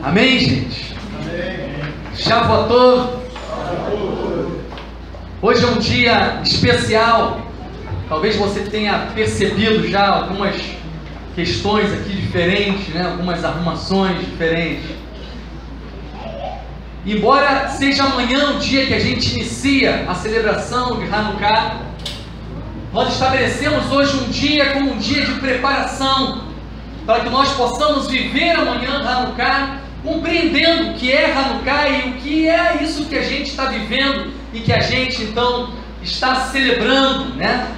Amém, gente? Amém. Shavuot. Hoje é um dia especial. Talvez você tenha percebido já algumas questões aqui diferentes, né? Algumas arrumações diferentes. Embora seja amanhã o dia que a gente inicia a celebração de Hanukkah, nós estabelecemos hoje um dia como um dia de preparação para que nós possamos viver amanhã Hanukkah, compreendendo o que é Hanukkah e o que é isso que a gente está vivendo e que a gente então está celebrando, né?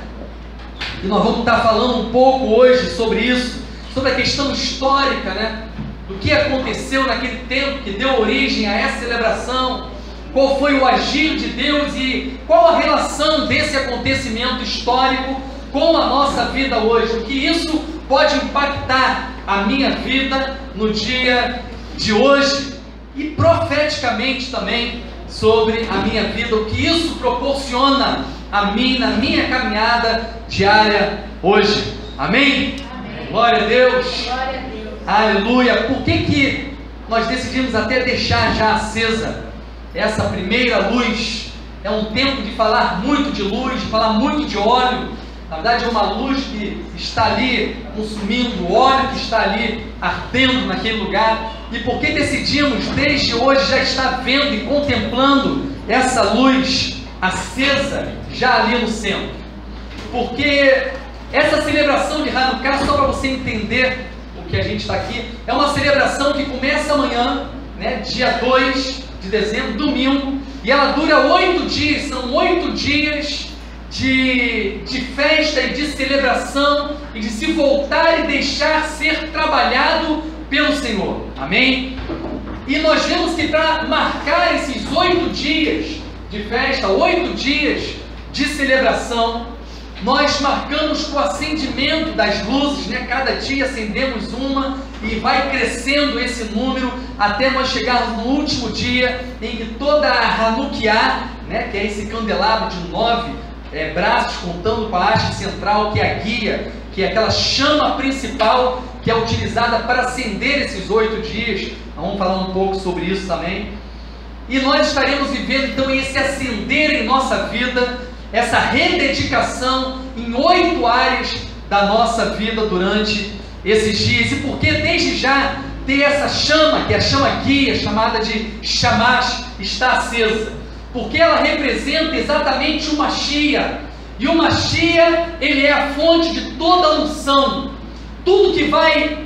E nós vamos estar falando um pouco hoje sobre isso, sobre a questão histórica, né? Do que aconteceu naquele tempo que deu origem a essa celebração, qual foi o agir de Deus e qual a relação desse acontecimento histórico com a nossa vida hoje, o que isso pode impactar a minha vida no dia de hoje e profeticamente também sobre a minha vida, o que isso proporciona a mim na minha caminhada diária hoje. Amém? Amém. Glória a Deus. Glória a Deus. Aleluia. Por que nós decidimos até deixar já acesa essa primeira luz? É um tempo de falar muito de luz, de falar muito de óleo. Na verdade é uma luz que está ali consumindo, o óleo que está ali ardendo naquele lugar. E por que decidimos desde hoje já estar vendo e contemplando essa luz acesa já ali no centro? Porque essa celebração de Hanukkah, só para você entender o que a gente está aqui, é uma celebração que começa amanhã, né, dia 2 de dezembro, domingo, e ela dura 8 dias, são 8 dias de festa e de celebração e de se voltar e deixar ser trabalhado pelo Senhor. Amém? E nós vemos que para marcar esses 8 dias de festa, 8 dias de celebração, nós marcamos com o acendimento das luzes, né? Cada dia acendemos uma e vai crescendo esse número até nós chegarmos no último dia em que toda a Hanukkah, né? Que é esse candelabro de 9 braços, contando com a haste central, que é a guia, que é aquela chama principal que é utilizada para acender esses 8 dias. Vamos falar um pouco sobre isso também. E nós estaremos vivendo então esse acender em nossa vida, essa rededicação em 8 áreas da nossa vida durante esses dias. E por que desde já ter essa chama, que é a chama guia, chamada de Shamash, está acesa? Porque ela representa exatamente o Mashiach. E o Mashiach, ele é a fonte de toda a unção. Tudo que vai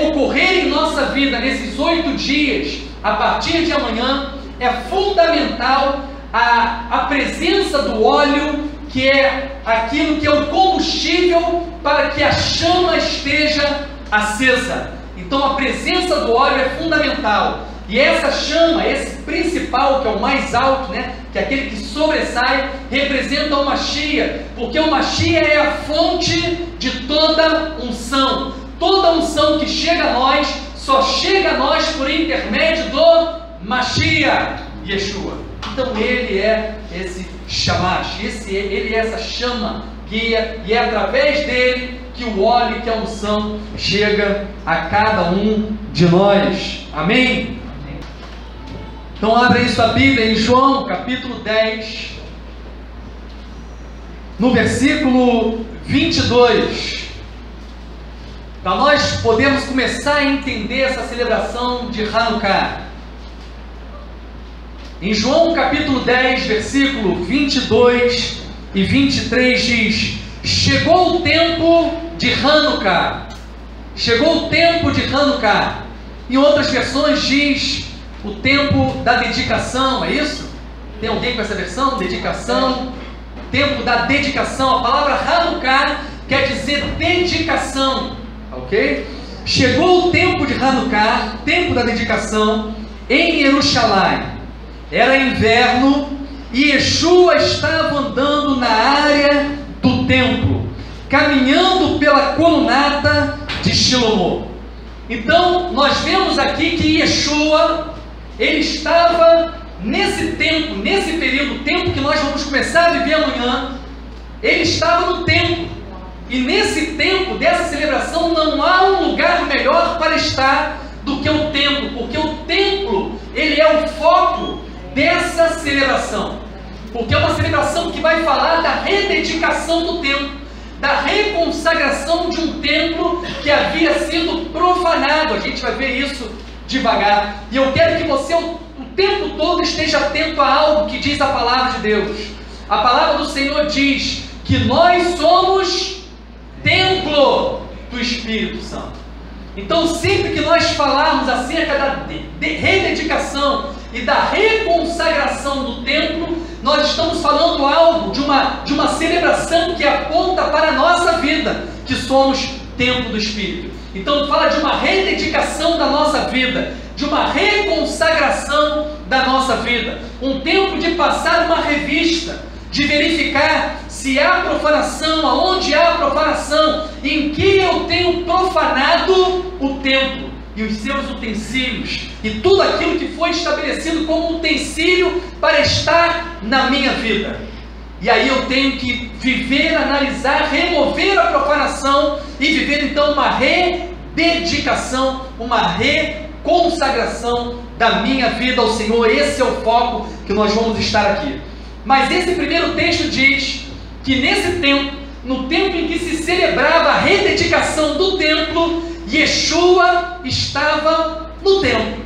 ocorrer em nossa vida nesses 8 dias, a partir de amanhã, é fundamental a presença do óleo, que é aquilo que é o combustível para que a chama esteja acesa. Então a presença do óleo é fundamental. E essa chama, esse principal, que é o mais alto, né, que é aquele que sobressai, representa o Mashiach, porque o Mashiach é a fonte de toda unção. Toda unção que chega a nós, só chega a nós por intermédio do Mashiach, Yeshua. Então ele é esse Shamash, ele é essa chama guia, e é através dele que o óleo, que a unção chega a cada um de nós. Amém? Então abra aí sua Bíblia em João capítulo 10, no versículo 22, para nós podermos começar a entender essa celebração de Hanukkah. Em João capítulo 10, versículo 22 e 23 diz: chegou o tempo de Hanukkah. Chegou o tempo de Hanukkah. Em outras versões diz o tempo da dedicação, é isso? Tem alguém com essa versão? Dedicação. Tempo da dedicação. A palavra Hanukkah quer dizer dedicação, ok? Chegou o tempo de Hanukkah, tempo da dedicação, em Jerusalém. Era inverno e Yeshua estava andando na área do templo, caminhando pela colunata de Shilomó. Então nós vemos aqui que Yeshua, ele estava nesse tempo, nesse período, tempo que nós vamos começar a viver amanhã, ele estava no templo. E nesse tempo dessa celebração não há um lugar melhor para estar do do que o templo, porque o templo, ele é o foco dessa celebração, porque é uma celebração que vai falar da rededicação do templo, da reconsagração de um templo que havia sido profanado. A gente vai ver isso devagar, e eu quero que você o tempo todo esteja atento a algo que diz a palavra de Deus. A palavra do Senhor diz que nós somos templo do Espírito Santo. Então, sempre que nós falarmos acerca da rededicação e da reconsagração do templo, nós estamos falando algo de uma celebração que aponta para a nossa vida, que somos templo do Espírito. Então fala de uma rededicação da nossa vida, de uma reconsagração da nossa vida, um tempo de passar uma revista, de verificar se há profanação, aonde há profanação, em que eu tenho profanado o templo e os seus utensílios, e tudo aquilo que foi estabelecido como utensílio para estar na minha vida. E aí eu tenho que viver, analisar, remover a profanação e viver então uma rededicação, uma reconsagração da minha vida ao Senhor. Esse é o foco que nós vamos estar aqui. Mas esse primeiro texto diz que nesse tempo, no tempo em que se celebrava a rededicação do templo, Yeshua estava no templo,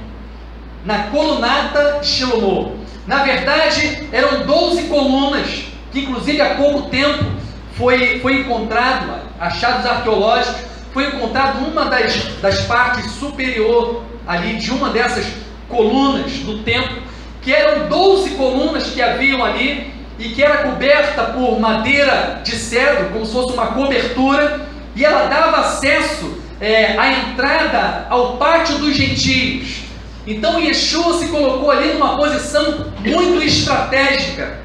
na colunata de Shilomó. Na verdade, eram 12 colunas, que inclusive há pouco tempo foi encontrado, achados arqueológicos, foi encontrado uma das partes superior ali de uma dessas colunas do templo, que eram 12 colunas que haviam ali, e que era coberta por madeira de cedro, como se fosse uma cobertura, e ela dava acesso à entrada ao pátio dos gentios. Então Yeshua se colocou ali numa posição muito estratégica,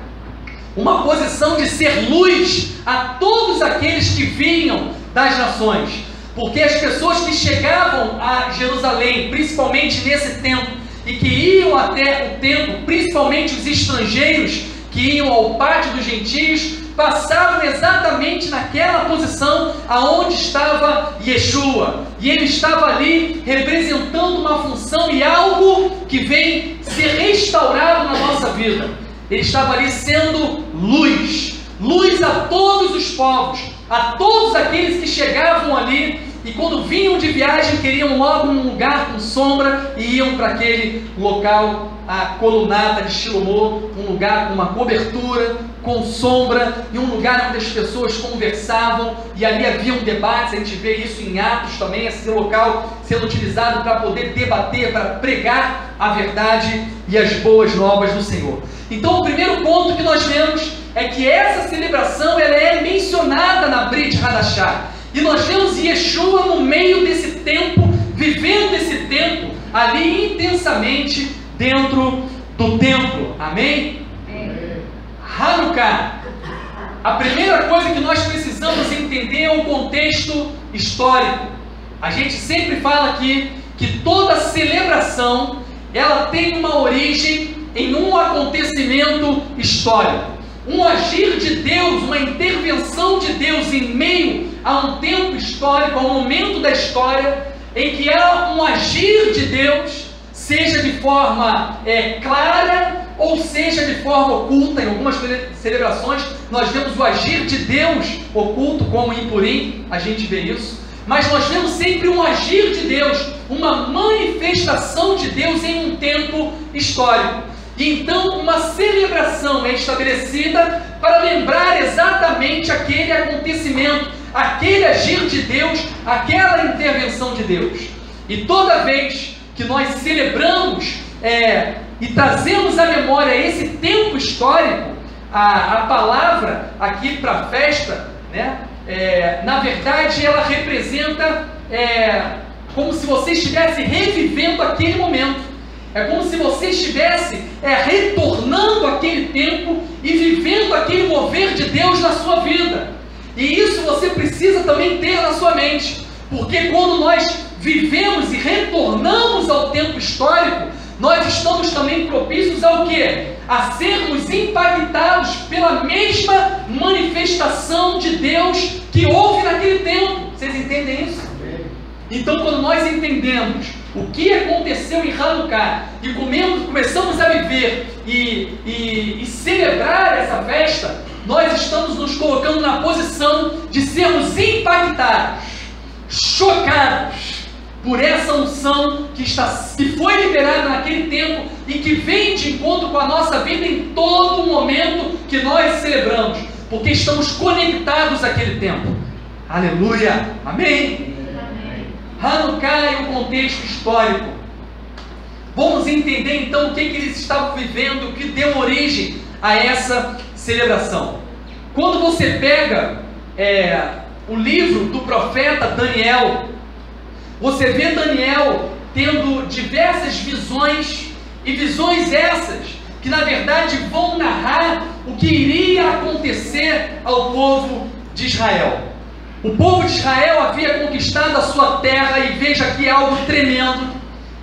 uma posição de ser luz a todos aqueles que vinham das nações, porque as pessoas que chegavam a Jerusalém, principalmente nesse tempo, e que iam até o templo, principalmente os estrangeiros que iam ao pátio dos gentios, passavam exatamente naquela posição aonde estava Yeshua, e ele estava ali representando uma função e algo que vem ser restaurado na nossa vida. Ele estava ali sendo luz, luz a todos os povos, a todos aqueles que chegavam ali, e quando vinham de viagem queriam logo um lugar com sombra e iam para aquele local, a colunata de Shilomó, um lugar com uma cobertura, com sombra, e um lugar onde as pessoas conversavam, e ali havia um debate. A gente vê isso em Atos também, esse local sendo utilizado para poder debater, para pregar a verdade e as boas novas do Senhor. Então o primeiro ponto que nós vemos é que essa celebração ela é mencionada na Brit Hadashah, e nós vemos Yeshua no meio desse tempo, vivendo esse tempo ali intensamente dentro do templo. Amém? Hanukkah, a primeira coisa que nós precisamos entender é o contexto histórico. A gente sempre fala aqui que toda celebração ela tem uma origem em um acontecimento histórico, um agir de Deus, uma intervenção de Deus em meio a um tempo histórico, a um momento da história em que há um agir de Deus, seja de forma clara ou seja de forma oculta. Em algumas celebrações nós vemos o agir de Deus oculto, como em Purim a gente vê isso, mas nós vemos sempre um agir de Deus, uma manifestação de Deus em um tempo histórico. E então uma celebração é estabelecida para lembrar exatamente aquele acontecimento, aquele agir de Deus, aquela intervenção de Deus. E toda vez que nós celebramos e trazemos à memória esse tempo histórico, a palavra aqui para a festa, né, na verdade ela representa como se você estivesse revivendo aquele momento. É como se você estivesse retornando aquele tempo e vivendo aquele mover de Deus na sua vida. E isso você precisa também ter na sua mente, porque quando nós vivemos e retornamos ao tempo histórico, nós estamos também propícios ao quê? A sermos impactados pela mesma manifestação de Deus que houve naquele tempo. Vocês entendem isso? Então, quando nós entendemos o que aconteceu em Hanukkah, e começamos a viver e celebrar essa festa, nós estamos nos colocando na posição de sermos impactados, chocados por essa unção que foi liberada naquele tempo e que vem de encontro com a nossa vida em todo momento que nós celebramos, porque estamos conectados àquele tempo. Aleluia! Amém? Hanukkah é um contexto histórico. Vamos entender então o que eles estavam vivendo, o que deu origem a essa celebração. Quando você pega o livro do profeta Daniel, você vê Daniel tendo diversas visões, e visões essas que na verdade vão narrar o que iria acontecer ao povo de Israel. O povo de Israel havia conquistado a sua terra, e veja aqui algo tremendo,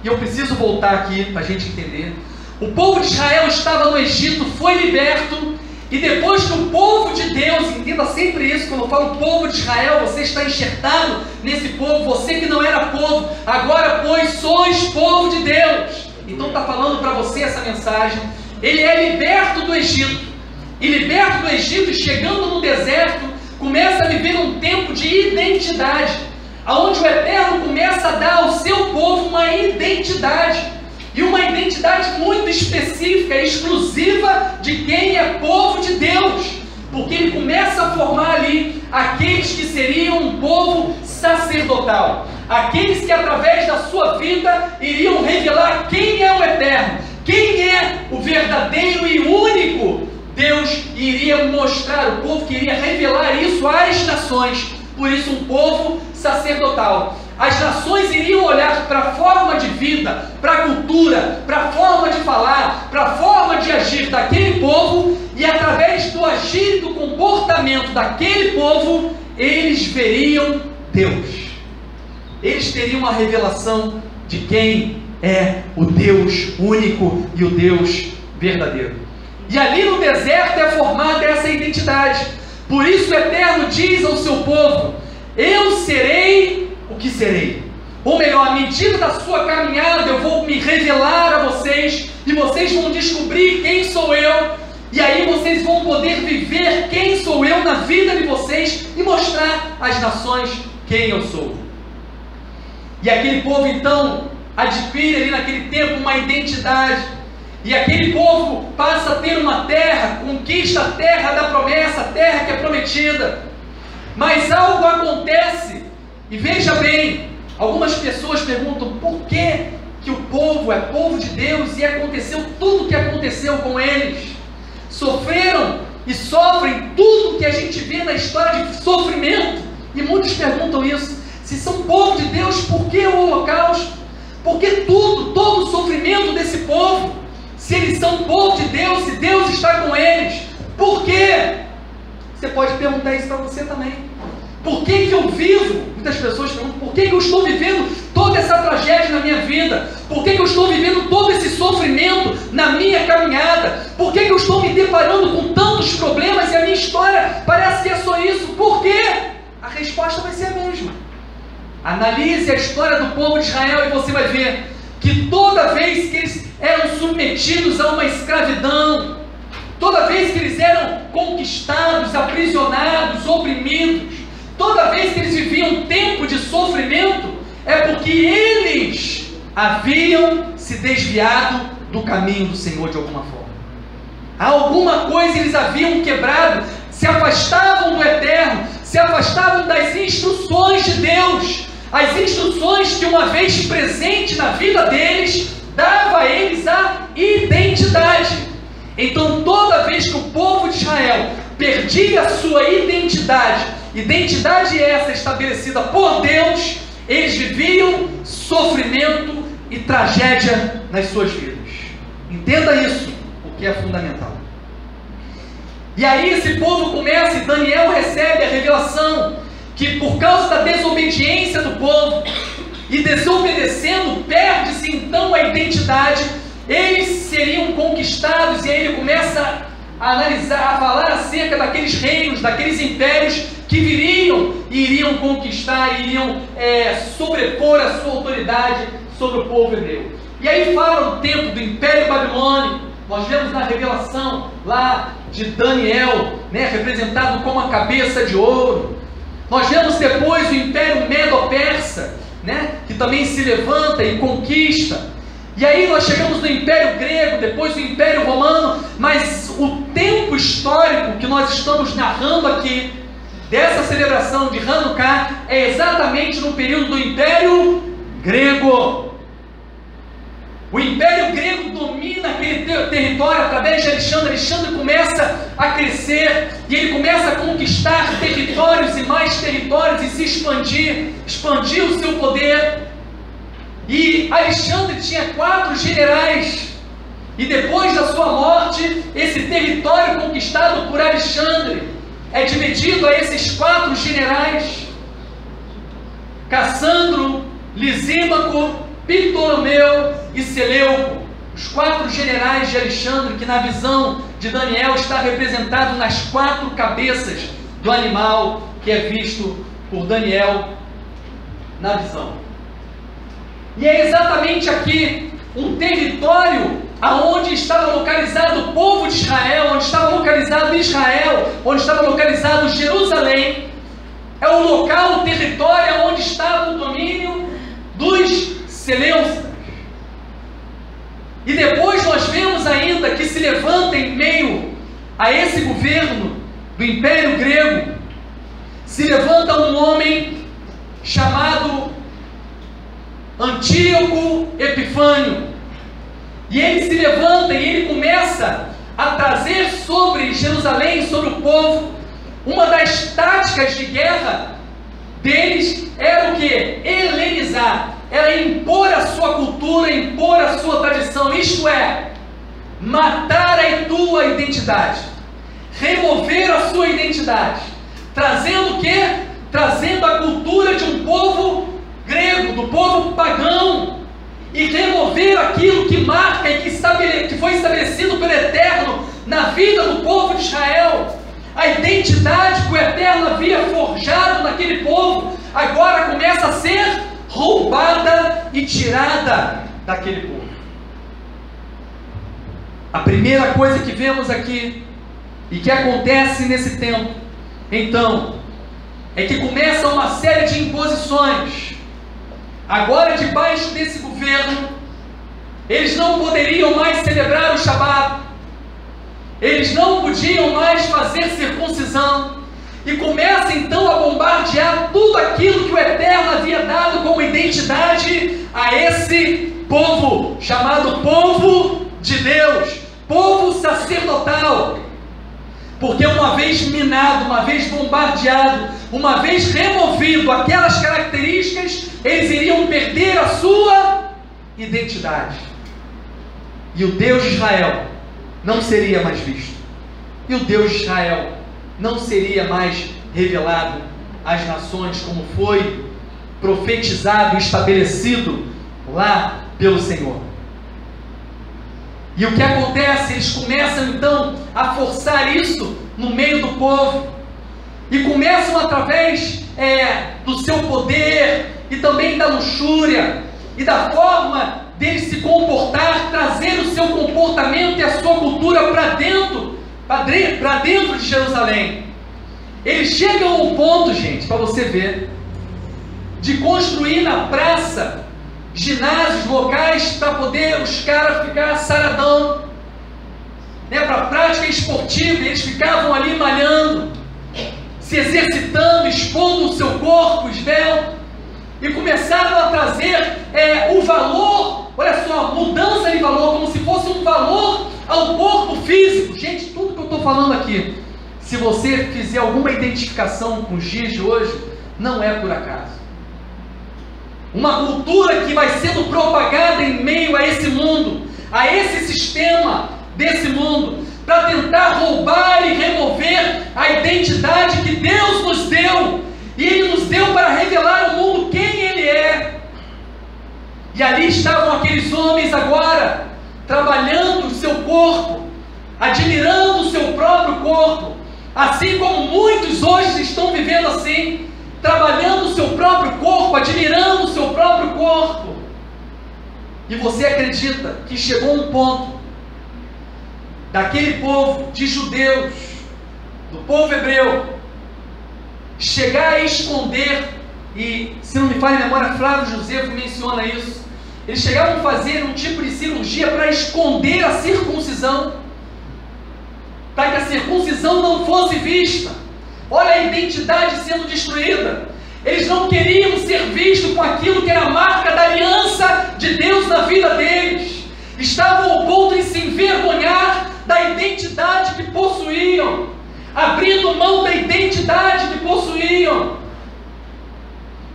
e eu preciso voltar aqui para a gente entender. O povo de Israel estava no Egito, foi liberto, e depois que o povo de Deus, entenda sempre isso, quando eu falo povo de Israel, você está enxertado nesse povo, você que não era povo, agora pois sois povo de Deus. Então está falando para você essa mensagem. Ele é liberto do Egito, e liberto do Egito, chegando no deserto, começa a viver um tempo de identidade, aonde o Eterno começa a dar ao seu povo uma identidade, e uma identidade muito específica, exclusiva de quem é povo de Deus, porque ele começa a formar ali aqueles que seriam um povo sacerdotal, aqueles que através da sua vida iriam revelar quem é o Eterno, quem é o verdadeiro e único Deus, iria mostrar, o povo que iria revelar isso às nações. Por isso um povo sacerdotal. As nações iriam olhar para a forma de vida, para a cultura, para a forma de falar, para a forma de agir daquele povo, e através do agir e do comportamento daquele povo, eles veriam Deus. Eles teriam uma revelação de quem é o Deus único e o Deus verdadeiro. E ali no deserto é formada essa identidade. Por isso o Eterno diz ao seu povo: eu serei o que serei. Ou melhor, à medida da sua caminhada, eu vou me revelar a vocês, e vocês vão descobrir quem sou eu, e aí vocês vão poder viver quem sou eu na vida de vocês, e mostrar às nações quem eu sou. E aquele povo então adquire ali naquele tempo uma identidade. E aquele povo passa a ter uma terra, conquista a terra da promessa, a terra que é prometida. Mas algo acontece, e veja bem, algumas pessoas perguntam por que o povo é povo de Deus e aconteceu tudo o que aconteceu com eles. Sofreram e sofrem tudo que a gente vê na história de sofrimento. E muitos perguntam isso: se são povo de Deus, por que o holocausto? Por que todo o sofrimento desse povo? Se eles são povo de Deus, se Deus está com eles, por quê? Você pode perguntar isso para você também. Por que eu vivo? Muitas pessoas perguntam: por que eu estou vivendo toda essa tragédia na minha vida? Por que eu estou vivendo todo esse sofrimento na minha caminhada? Por que eu estou me deparando com tantos problemas e a minha história parece que é só isso? Por quê? A resposta vai ser a mesma. Analise a história do povo de Israel e você vai ver que toda vez que eles eram submetidos a uma escravidão, toda vez que eles eram conquistados, aprisionados, oprimidos, toda vez que eles viviam um tempo de sofrimento, é porque eles haviam se desviado do caminho do Senhor de alguma forma. Alguma coisa eles haviam quebrado, se afastavam do Eterno, se afastavam das instruções de Deus, as instruções que uma vez presente na vida deles, dava a eles a identidade. Então toda vez que o povo de Israel perdia a sua identidade essa estabelecida por Deus, eles viviam sofrimento e tragédia nas suas vidas. Entenda isso, porque é fundamental. E aí esse povo começa, e Daniel recebe a revelação que por causa da desobediência do povo, e desobedecendo, perde-se então a identidade, eles seriam conquistados, e aí ele começa a analisar, a falar acerca daqueles reinos, daqueles impérios que viriam e iriam conquistar, iriam sobrepor a sua autoridade sobre o povo hebreu. E aí fala o tempo do Império Babilônico. Nós vemos na revelação lá de Daniel, né, representado como a cabeça de ouro. Nós vemos depois o Império Medo-Persa, né, que também se levanta e conquista. E aí nós chegamos no Império Grego, depois o Império Romano, mas o tempo histórico que nós estamos narrando aqui, dessa celebração de Hanukkah, é exatamente no período do Império Grego. O Império Grego domina aquele território através de Alexandre. Alexandre começa a crescer e ele começa a conquistar territórios e mais territórios e se expandir o seu poder. E Alexandre tinha 4 generais, e depois da sua morte, esse território conquistado por Alexandre é dividido a esses 4 generais: Cassandro, Lisímaco, Ptolomeu e Seleuco. Os 4 generais de Alexandre, que na visão de Daniel está representado nas 4 cabeças do animal que é visto por Daniel na visão. E é exatamente aqui um território aonde estava localizado o povo de Israel, onde estava localizado Israel, onde estava localizado Jerusalém. É o local, o território onde estava o domínio dos Seleucidas. E depois nós vemos ainda que se levanta em meio a esse governo do Império Grego, se levanta um homem chamado Antíoco Epifânio. E ele se levanta e ele começa a trazer sobre Jerusalém, sobre o povo, uma das táticas de guerra deles era o que? Helenizar. Era impor a sua cultura, impor a sua tradição, isto é, matar a tua identidade, remover a sua identidade, trazendo o que? Trazendo a cultura de um povo grego, do povo pagão, e remover aquilo que marca e que foi estabelecido pelo Eterno na vida do povo de Israel. A identidade que o Eterno havia forjado naquele povo, agora começa a ser roubada e tirada daquele povo. A primeira coisa que vemos aqui, e que acontece nesse tempo, então, é que começa uma série de imposições. Agora, debaixo desse governo, eles não poderiam mais celebrar o Shabat, eles não podiam mais fazer circuncisão, e começa então a bombardear tudo aquilo que o Eterno havia dado como identidade a esse povo, chamado povo de Deus, povo sacerdotal. Porque uma vez minado, uma vez bombardeado, uma vez removido aquelas características, eles iriam perder a sua identidade. E o Deus de Israel não seria mais visto. E o Deus de Israel não seria mais revelado às nações, como foi profetizado e estabelecido lá pelo Senhor. E o que acontece? Eles começam então a forçar isso no meio do povo, e começam através do seu poder e também da luxúria e da forma deles se comportar, trazer o seu comportamento e a sua cultura para dentro de Jerusalém. Eles chegam ao ponto, gente, para você ver, de construir na praça ginásios locais para poder os caras ficar saradão, né, para prática esportiva. Eles ficavam ali malhando, se exercitando, expondo o seu corpo esbelto, e começaram a trazer o valor, olha só, mudança de valor, como se fosse um valor ao corpo físico. Gente, tudo que eu estou falando aqui, se você fizer alguma identificação com os dias de hoje, não é por acaso. Uma cultura que vai sendo propagada em meio a esse mundo, a esse sistema desse mundo, para tentar roubar e remover a identidade que Deus nos deu, e Ele nos deu para revelar ao mundo quem Ele é. E ali estavam aqueles homens agora, trabalhando o seu corpo, admirando o seu próprio corpo, assim como muitos hoje estão vivendo assim, trabalhando o seu próprio corpo, admirando o seu próprio corpo. E você acredita que chegou um ponto daquele povo de judeus, do povo hebreu, chegar a esconder, e se não me falha a memória, Flávio Josefo menciona isso, eles chegavam a fazer um tipo de cirurgia para esconder a circuncisão, para que a circuncisão não fosse vista. Olha a identidade sendo destruída. Eles não queriam ser vistos com aquilo que era a marca da aliança de Deus na vida deles. Estavam ao ponto de se envergonhar da identidade que possuíam, abrindo mão da identidade que possuíam.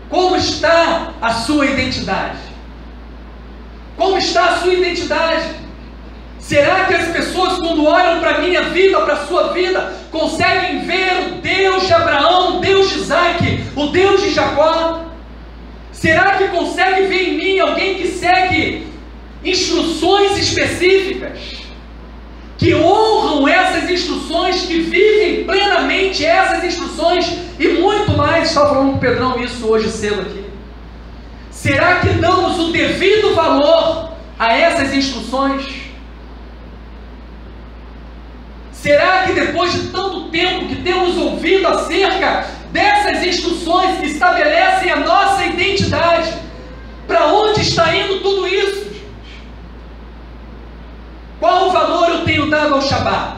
Como está a sua identidade? Como está a sua identidade? Será que as pessoas, quando olham para a minha vida, para a sua vida, conseguem ver o Deus de Abraão, o Deus de Isaac, o Deus de Jacó? Será que consegue ver em mim alguém que segue instruções específicas, que honram essas instruções, que vivem plenamente essas instruções e muito mais? Estava falando com o Pedrão isso hoje cedo aqui. Será que damos o devido valor a essas instruções? Será que depois de tanto tempo que temos ouvido acerca dessas instruções que estabelecem a nossa identidade, para onde está indo tudo isso? Qual o valor eu tenho dado ao Shabat?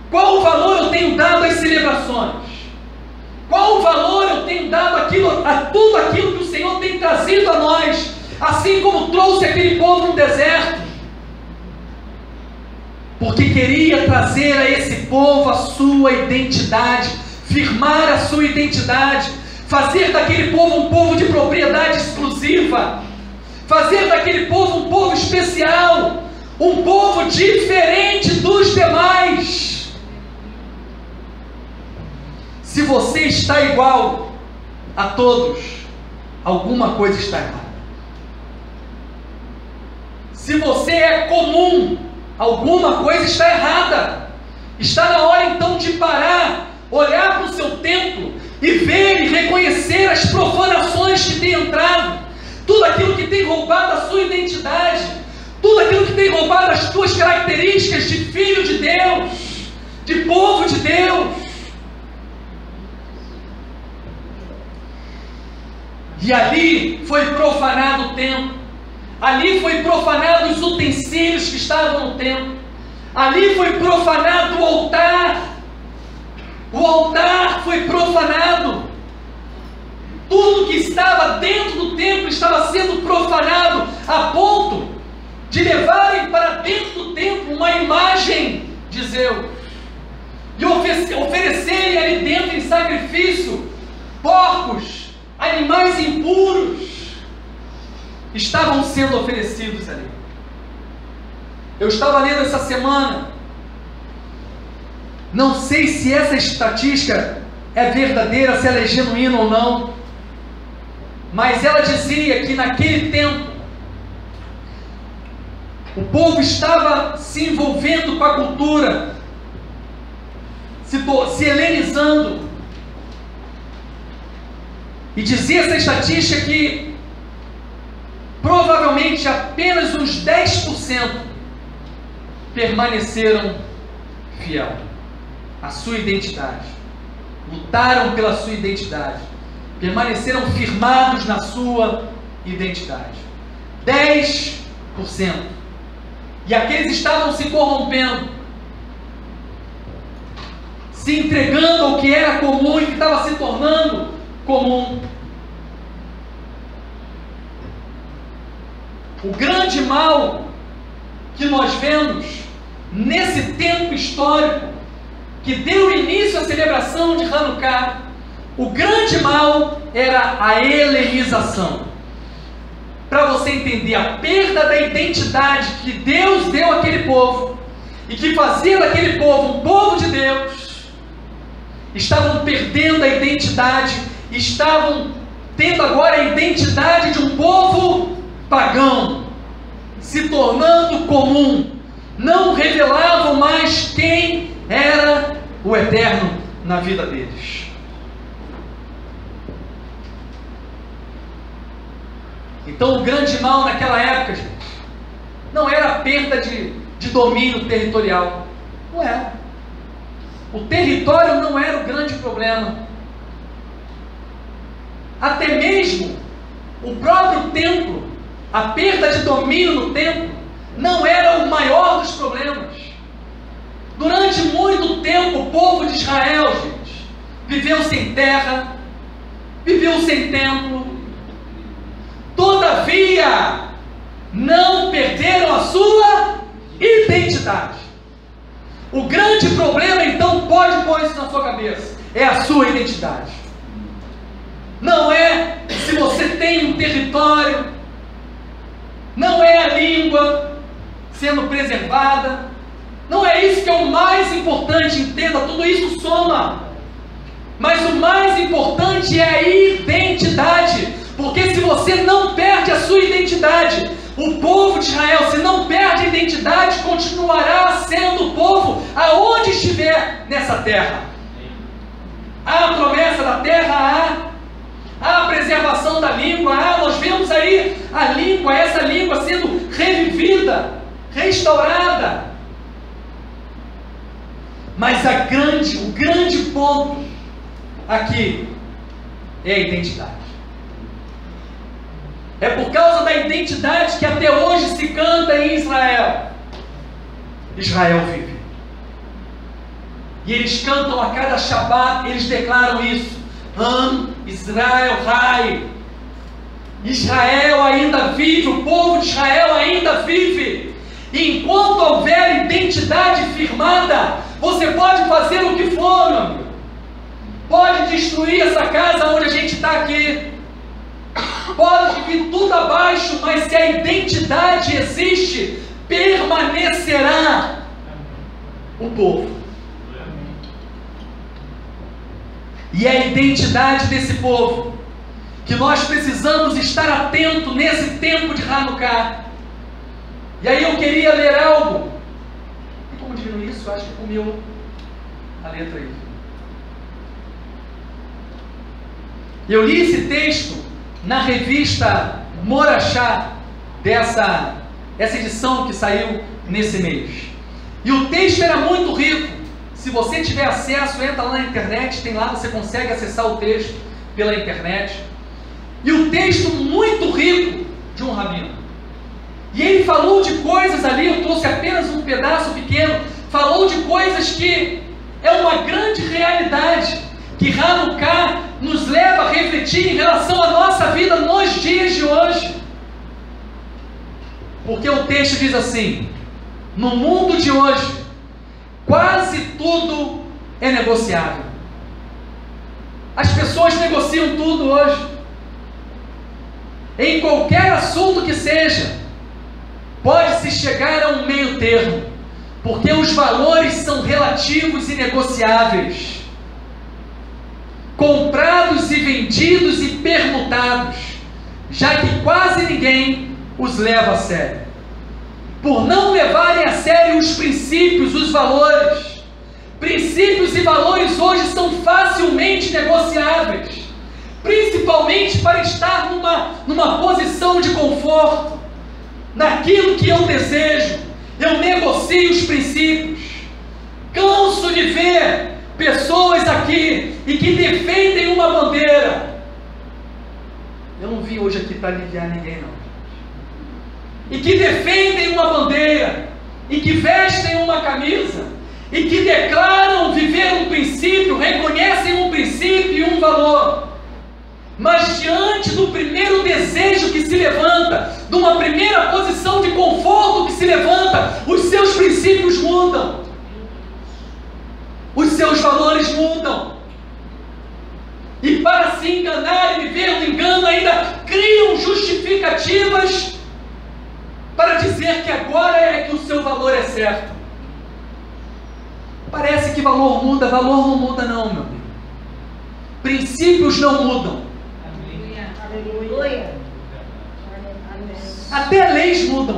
Qual o valor eu tenho dado às celebrações? Qual o valor eu tenho dado a tudo aquilo que o Senhor tem trazido a nós, assim como trouxe aquele povo no deserto? Porque queria trazer a esse povo a sua identidade, firmar a sua identidade, fazer daquele povo um povo de propriedade exclusiva, fazer daquele povo um povo especial, um povo diferente dos demais. Se você está igual a todos, alguma coisa está errada. Se você é comum, alguma coisa está errada. Está na hora então de parar, olhar para o seu templo e ver e reconhecer as profanações que tem entrado, tudo aquilo que tem roubado a sua identidade, tudo aquilo que tem roubado as tuas características de filho de Deus, de povo de Deus. E ali foi profanado o templo. Ali foi profanado os utensílios que estavam no templo. Ali foi profanado o altar. O altar foi profanado. Tudo que estava dentro do templo estava sendo profanado, a ponto de levarem para dentro do templo uma imagem de Zeus e oferecerem ali dentro em sacrifício porcos, animais impuros. Estavam sendo oferecidos ali. Eu estava lendo essa semana, não sei se essa estatística é verdadeira, se ela é genuína ou não, mas ela dizia que naquele tempo o povo estava se envolvendo com a cultura, se helenizando, e dizia essa estatística que provavelmente apenas uns 10% permaneceram fiel à sua identidade, lutaram pela sua identidade, permaneceram firmados na sua identidade. 10%. E aqueles estavam se corrompendo, se entregando ao que era comum e que estava se tornando comum. O grande mal que nós vemos nesse tempo histórico que deu início à celebração de Hanukkah, o grande mal era a helenização. Para você entender a perda da identidade que Deus deu àquele povo e que fazia daquele povo um povo de Deus, estavam perdendo a identidade, estavam tendo agora a identidade de um povo pagão, se tornando comum, não revelavam mais quem era o Eterno na vida deles. Então o grande mal naquela época, gente, não era a perda de domínio territorial. Não era. O território não era o grande problema. Até mesmo o próprio templo, a perda de domínio no templo, não era o maior dos problemas. Durante muito tempo o povo de Israel, gente, viveu sem terra, viveu sem templo. Todavia, não perderam a sua identidade. O grande problema, então, pode pôr isso na sua cabeça, é a sua identidade. Não é se você tem um território, não é a língua sendo preservada, não é isso que é o mais importante, entenda, tudo isso soma. Mas o mais importante é a identidade, porque se você não perde a sua identidade, o povo de Israel, se não perde a identidade, continuará sendo o povo aonde estiver nessa terra. Há a promessa da terra, há a preservação da língua, nós vemos aí a língua, essa língua sendo revivida, restaurada. Mas o grande ponto aqui é a identidade. É por causa da identidade que até hoje se canta em Israel. Israel vive. E eles cantam a cada Shabat, eles declaram isso. Am Israel Hai. Israel ainda vive, o povo de Israel ainda vive. E enquanto houver identidade firmada, você pode fazer o que for, meu amigo. Pode destruir essa casa onde a gente está aqui. Pode vir tudo abaixo, mas se a identidade existe, permanecerá o povo. E é a identidade desse povo que nós precisamos estar atento nesse tempo de Hanukkah. E aí eu queria ler algo. Tem como diminuir isso? Eu acho que comeu a letra aí. Eu li esse texto na revista Morachá, essa edição que saiu nesse mês. E o texto era muito rico. Se você tiver acesso, entra lá na internet, tem lá, você consegue acessar o texto pela internet. E o texto muito rico de um rabino. E ele falou de coisas ali, eu trouxe apenas um pedaço pequeno, falou de coisas que é uma grande realidade, que Hanukkah nos leva a refletir em relação à nossa vida nos dias de hoje. Porque o texto diz assim: no mundo de hoje, quase tudo é negociável. As pessoas negociam tudo hoje. Em qualquer assunto que seja, pode-se chegar a um meio termo, porque os valores são relativos e negociáveis. Comprados e vendidos e permutados, já que quase ninguém os leva a sério. Por não levarem a sério os princípios, os valores. Princípios e valores hoje são facilmente negociáveis, principalmente para estar numa posição de conforto. Naquilo que eu desejo, eu negocio os princípios. Canso de ver pessoas aqui e que defendem uma bandeira. Eu não vim hoje aqui para aliviar ninguém, não. E que defendem uma bandeira, e que vestem uma camisa, e que declaram viver um princípio, reconhecem um princípio e um valor. Mas diante do primeiro desejo que se levanta, de uma primeira posição de conforto que se levanta, os seus princípios mudam. Os seus valores mudam. E para se enganar e viver no engano, ainda criam justificativas para dizer que agora é que o seu valor é certo. Parece que valor muda não muda não, meu amigo. Princípios não mudam. Aleluia. Até leis mudam.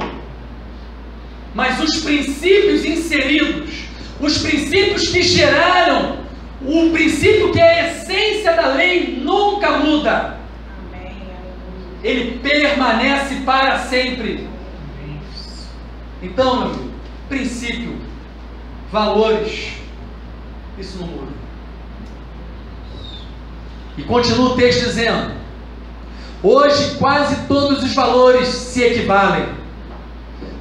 Mas os princípios inseridos, os princípios que geraram o princípio que é a essência da lei, nunca muda. ele permanece para sempre. Então, meu amigo, princípio, valores, isso não muda. E continua o texto dizendo: hoje quase todos os valores se equivalem,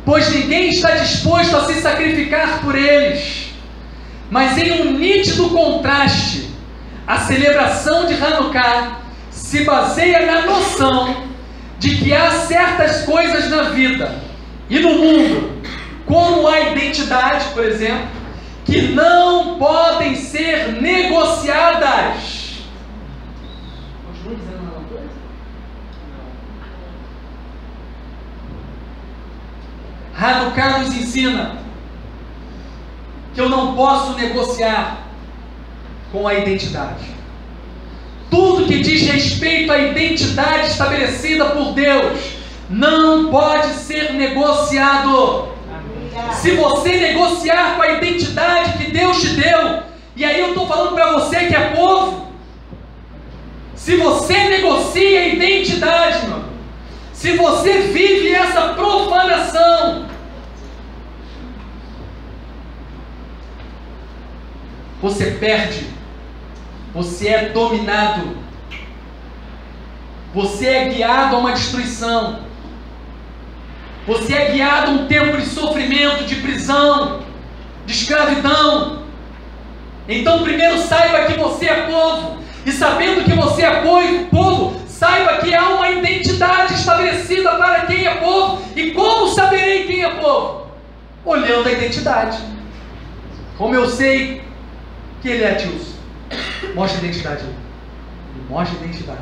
pois ninguém está disposto a se sacrificar por eles. Mas em um nítido contraste, a celebração de Hanukkah se baseia na noção de que há certas coisas na vida e no mundo, como a identidade, por exemplo, que não podem ser negociadas. Continua dizendo alguma coisa? Hanukkah nos ensina que eu não posso negociar com a identidade. Tudo que diz respeito à identidade estabelecida por Deus não pode ser negociado. Se você negociar com a identidade que Deus te deu, e aí eu estou falando para você que é povo, se você negocia a identidade, meu, se você vive essa profanação, você perde, você é dominado, você é guiado a uma destruição, você é guiado a um tempo de sofrimento, de prisão, de escravidão. Então primeiro saiba que você é povo, e sabendo que você é povo, saiba que há uma identidade estabelecida para quem é povo. E como saberei quem é povo? Olhando a identidade. Como eu sei que ele é Adilson? Mostra a identidade. Ele mostra a identidade.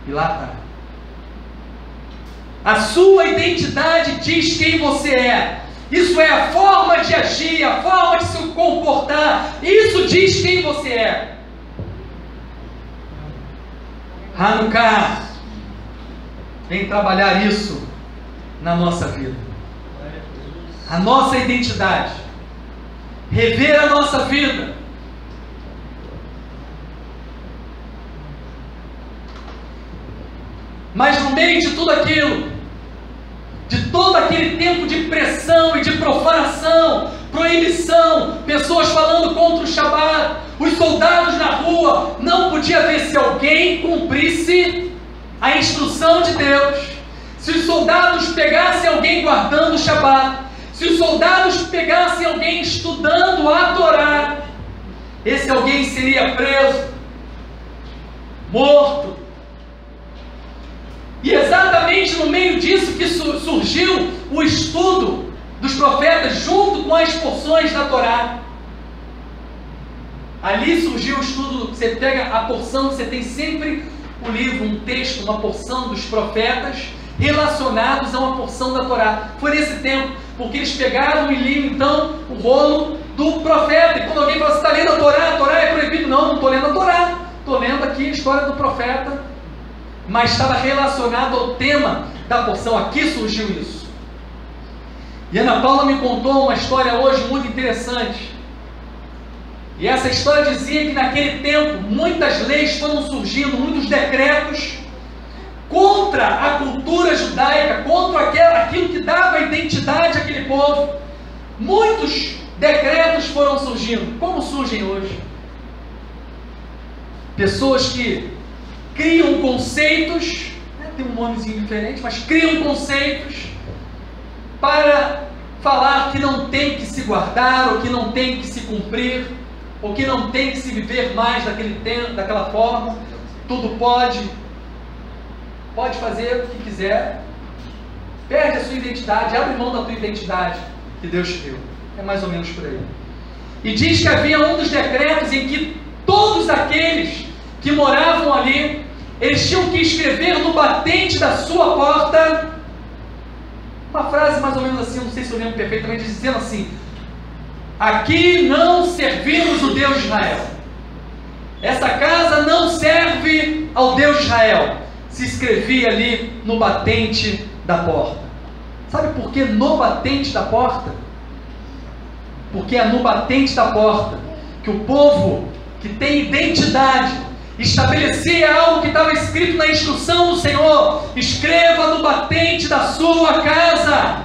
E lá está. A sua identidade diz quem você é. Isso é a forma de agir, a forma de se comportar. Isso diz quem você é. Hanukkah vem trabalhar isso na nossa vida. A nossa identidade. Rever a nossa vida. Mas no meio de tudo aquilo, de todo aquele tempo de pressão e de profanação, proibição, pessoas falando contra o Shabat, os soldados na rua, não podia ver se alguém cumprisse a instrução de Deus. Se os soldados pegassem alguém guardando o Shabat, se os soldados pegassem alguém estudando a Torá, esse alguém seria preso, morto. E exatamente no meio disso que surgiu o estudo dos profetas junto com as porções da Torá. Ali surgiu o estudo, você pega a porção, você tem sempre o livro, um texto, uma porção dos profetas relacionados a uma porção da Torá. Foi nesse tempo, porque eles pegaram e liam então o rolo do profeta. E quando alguém fala, você está lendo a Torá é proibido? Não, não estou lendo a Torá, estou lendo aqui a história do profeta. Mas estava relacionado ao tema da porção. Aqui surgiu isso. E Ana Paula me contou uma história hoje muito interessante. E essa história dizia que naquele tempo muitas leis foram surgindo, muitos decretos contra a cultura judaica, contra aquilo que dava identidade àquele povo. Muitos decretos foram surgindo. Como surgem hoje? Pessoas que criam conceitos, tem um nomezinho diferente, mas criam conceitos para falar que não tem que se guardar, ou que não tem que se cumprir, ou que não tem que se viver mais daquele tempo, daquela forma. Tudo pode fazer o que quiser, perde a sua identidade, abre mão da tua identidade que Deus te deu. É mais ou menos por aí. E diz que havia um dos decretos em que todos aqueles que moravam ali, eles tinham que escrever no batente da sua porta uma frase mais ou menos assim, não sei se eu lembro perfeitamente, dizendo assim: aqui não servimos o Deus de Israel, essa casa não serve ao Deus de Israel. Se escrevia ali no batente da porta. Sabe por que no batente da porta? Porque é no batente da porta que o povo que tem identidade estabelecia algo que estava escrito na instrução do Senhor: escreva no batente da sua casa.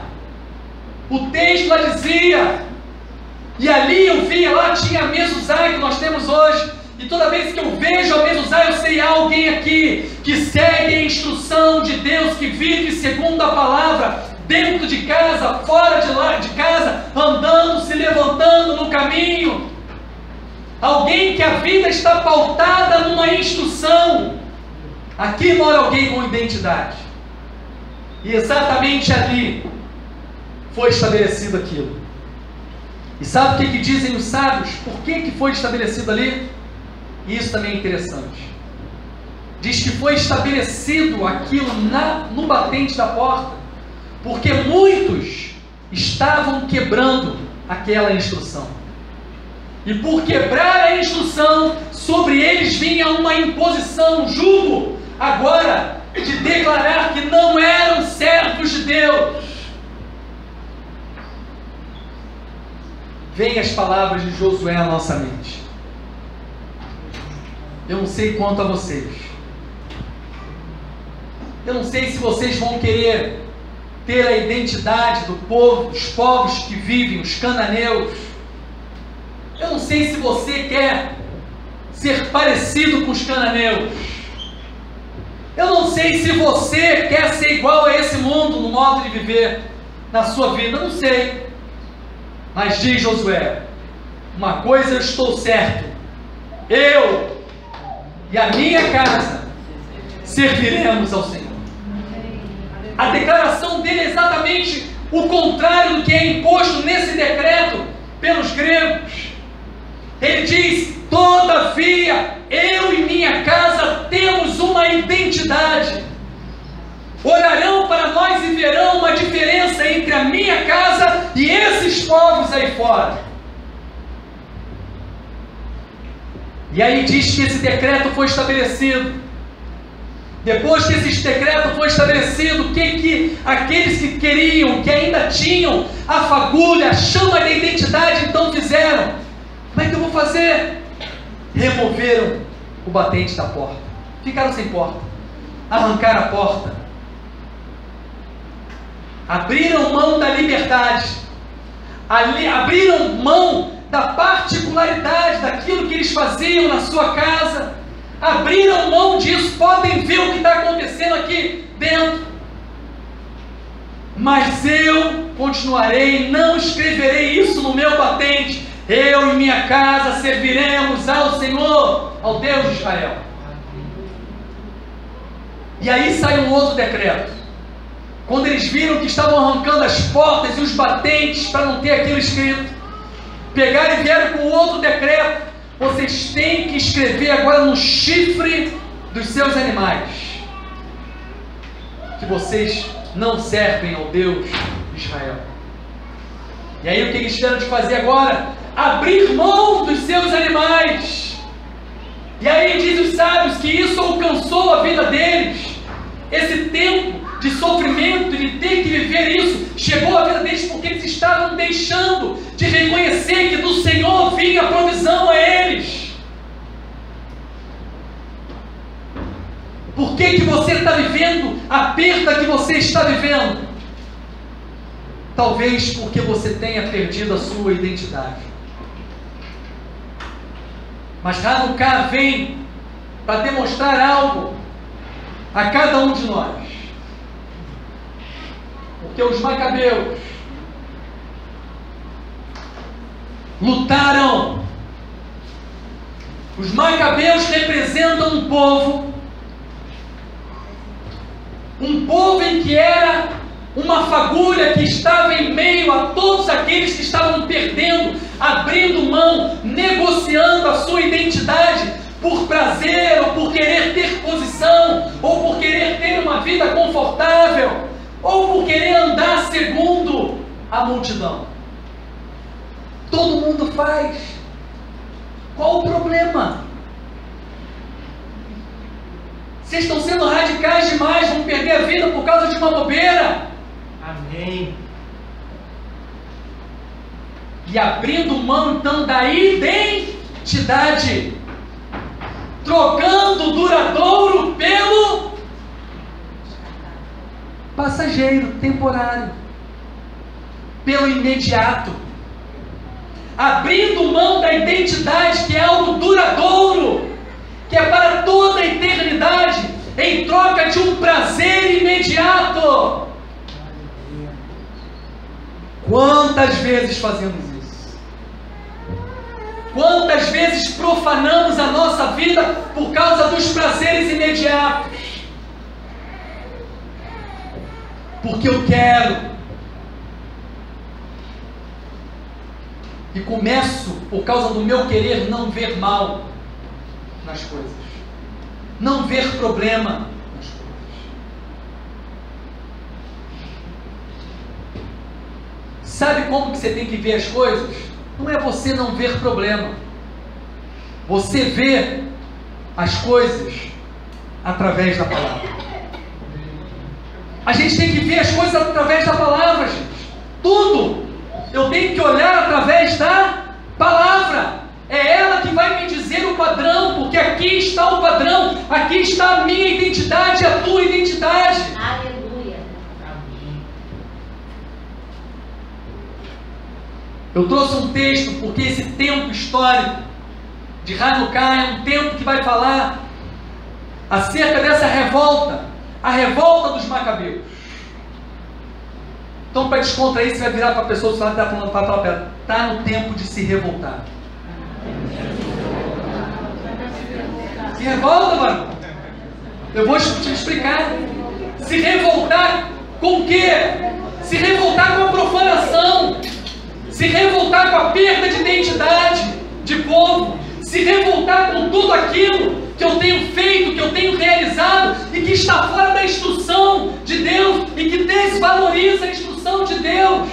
O texto lá dizia, e ali eu via, lá tinha a mezuzá que nós temos hoje, e toda vez que eu vejo a mezuzá, eu sei, há alguém aqui que segue a instrução de Deus, que vive segundo a palavra, dentro de casa, fora de casa, andando, se levantando no caminho. Alguém que a vida está pautada numa instrução. Aqui mora alguém com identidade, e exatamente ali foi estabelecido aquilo. E sabe o que dizem os sábios? Por que foi estabelecido ali? Isso também é interessante. Diz que foi estabelecido aquilo no batente da porta, porque muitos estavam quebrando aquela instrução. E por quebrar a instrução, sobre eles vinha uma imposição, um jugo, agora, de declarar que não eram servos de Deus. Vem as palavras de Josué à nossa mente. Eu não sei quanto a vocês. Eu não sei se vocês vão querer ter a identidade do povo, dos povos que vivem, os cananeus. Eu não sei se você quer ser parecido com os cananeus. Eu não sei se você quer ser igual a esse mundo no modo de viver na sua vida. Eu não sei. Mas diz Josué: uma coisa eu estou certo, eu e a minha casa serviremos ao Senhor. A declaração dele é exatamente o contrário do que é imposto nesse decreto pelos gregos. Ele diz: todavia, eu e minha casa temos uma identidade. Olharão para nós e verão uma diferença entre a minha casa e esses povos aí fora. E aí diz que esse decreto foi estabelecido. Depois que esse decreto foi estabelecido, o que aqueles que queriam, que ainda tinham a fagulha, a chama da identidade, então fizeram? Como é que eu vou fazer? Removeram o batente da porta. Ficaram sem porta. Arrancaram a porta. Abriram mão da liberdade, abriram mão da particularidade daquilo que eles faziam na sua casa, abriram mão disso. Podem ver o que está acontecendo aqui dentro. Mas eu continuarei, não escreverei isso no meu batente. Eu e minha casa serviremos ao Senhor, ao Deus de Israel. E aí sai um outro decreto. Quando eles viram que estavam arrancando as portas e os batentes para não ter aquilo escrito, pegaram e vieram com outro decreto: vocês têm que escrever agora no chifre dos seus animais que vocês não servem ao Deus de Israel. E aí o que eles tiveram de fazer agora? Abrir mão dos seus animais. E aí diz os sábios que isso alcançou a vida deles. Esse tempo de sofrimento, de ter que viver isso, chegou à vida deles porque eles estavam deixando de reconhecer que do Senhor vinha a provisão a eles. Por que você está vivendo a perda que você está vivendo? Talvez porque você tenha perdido a sua identidade. Mas Hanukkah vem para demonstrar algo a cada um de nós. Porque os macabeus lutaram. Os macabeus representam um povo em que era uma fagulha que estava em meio a todos aqueles que estavam perdendo, abrindo mão, negociando a sua identidade por prazer, ou por querer ter posição, ou por querer ter uma vida confortável, ou por querer andar segundo a multidão. Todo mundo faz. Qual o problema? Vocês estão sendo radicais demais, vão perder a vida por causa de uma bobeira. Amém. E abrindo mão então da identidade, trocando trocando o duradouro pelo passageiro, temporário, pelo imediato, abrindo mão da identidade que é algo duradouro, que é para toda a eternidade, em troca de um prazer imediato. Quantas vezes fazemos isso? Quantas vezes profanamos a nossa vida por causa dos prazeres imediatos? Porque eu quero. E começo, por causa do meu querer, não ver mal nas coisas. Não ver problema nas coisas. Sabe como que você tem que ver as coisas? Não é você não ver problema. Você vê as coisas através da palavra. A gente tem que ver as coisas através da palavra, gente. Tudo. Eu tenho que olhar através da palavra. É ela que vai me dizer o padrão, porque aqui está o padrão, aqui está a minha identidade, a tua identidade. Aleluia. Eu trouxe um texto porque esse tempo histórico de Hanukkah é um tempo que vai falar acerca dessa revolta, a revolta dos macabeus. Então, para descontrair, você vai virar para a pessoa que está falando para ela, está no tempo de se revoltar. Se revolta, mano. Eu vou te explicar. Se revoltar com o quê? Se revoltar com a profanação. Se revoltar com a perda de identidade de povo. Se revoltar com tudo aquilo que eu tenho feito, que eu tenho realizado e que está fora da instrução de Deus e que desvaloriza a instrução de Deus.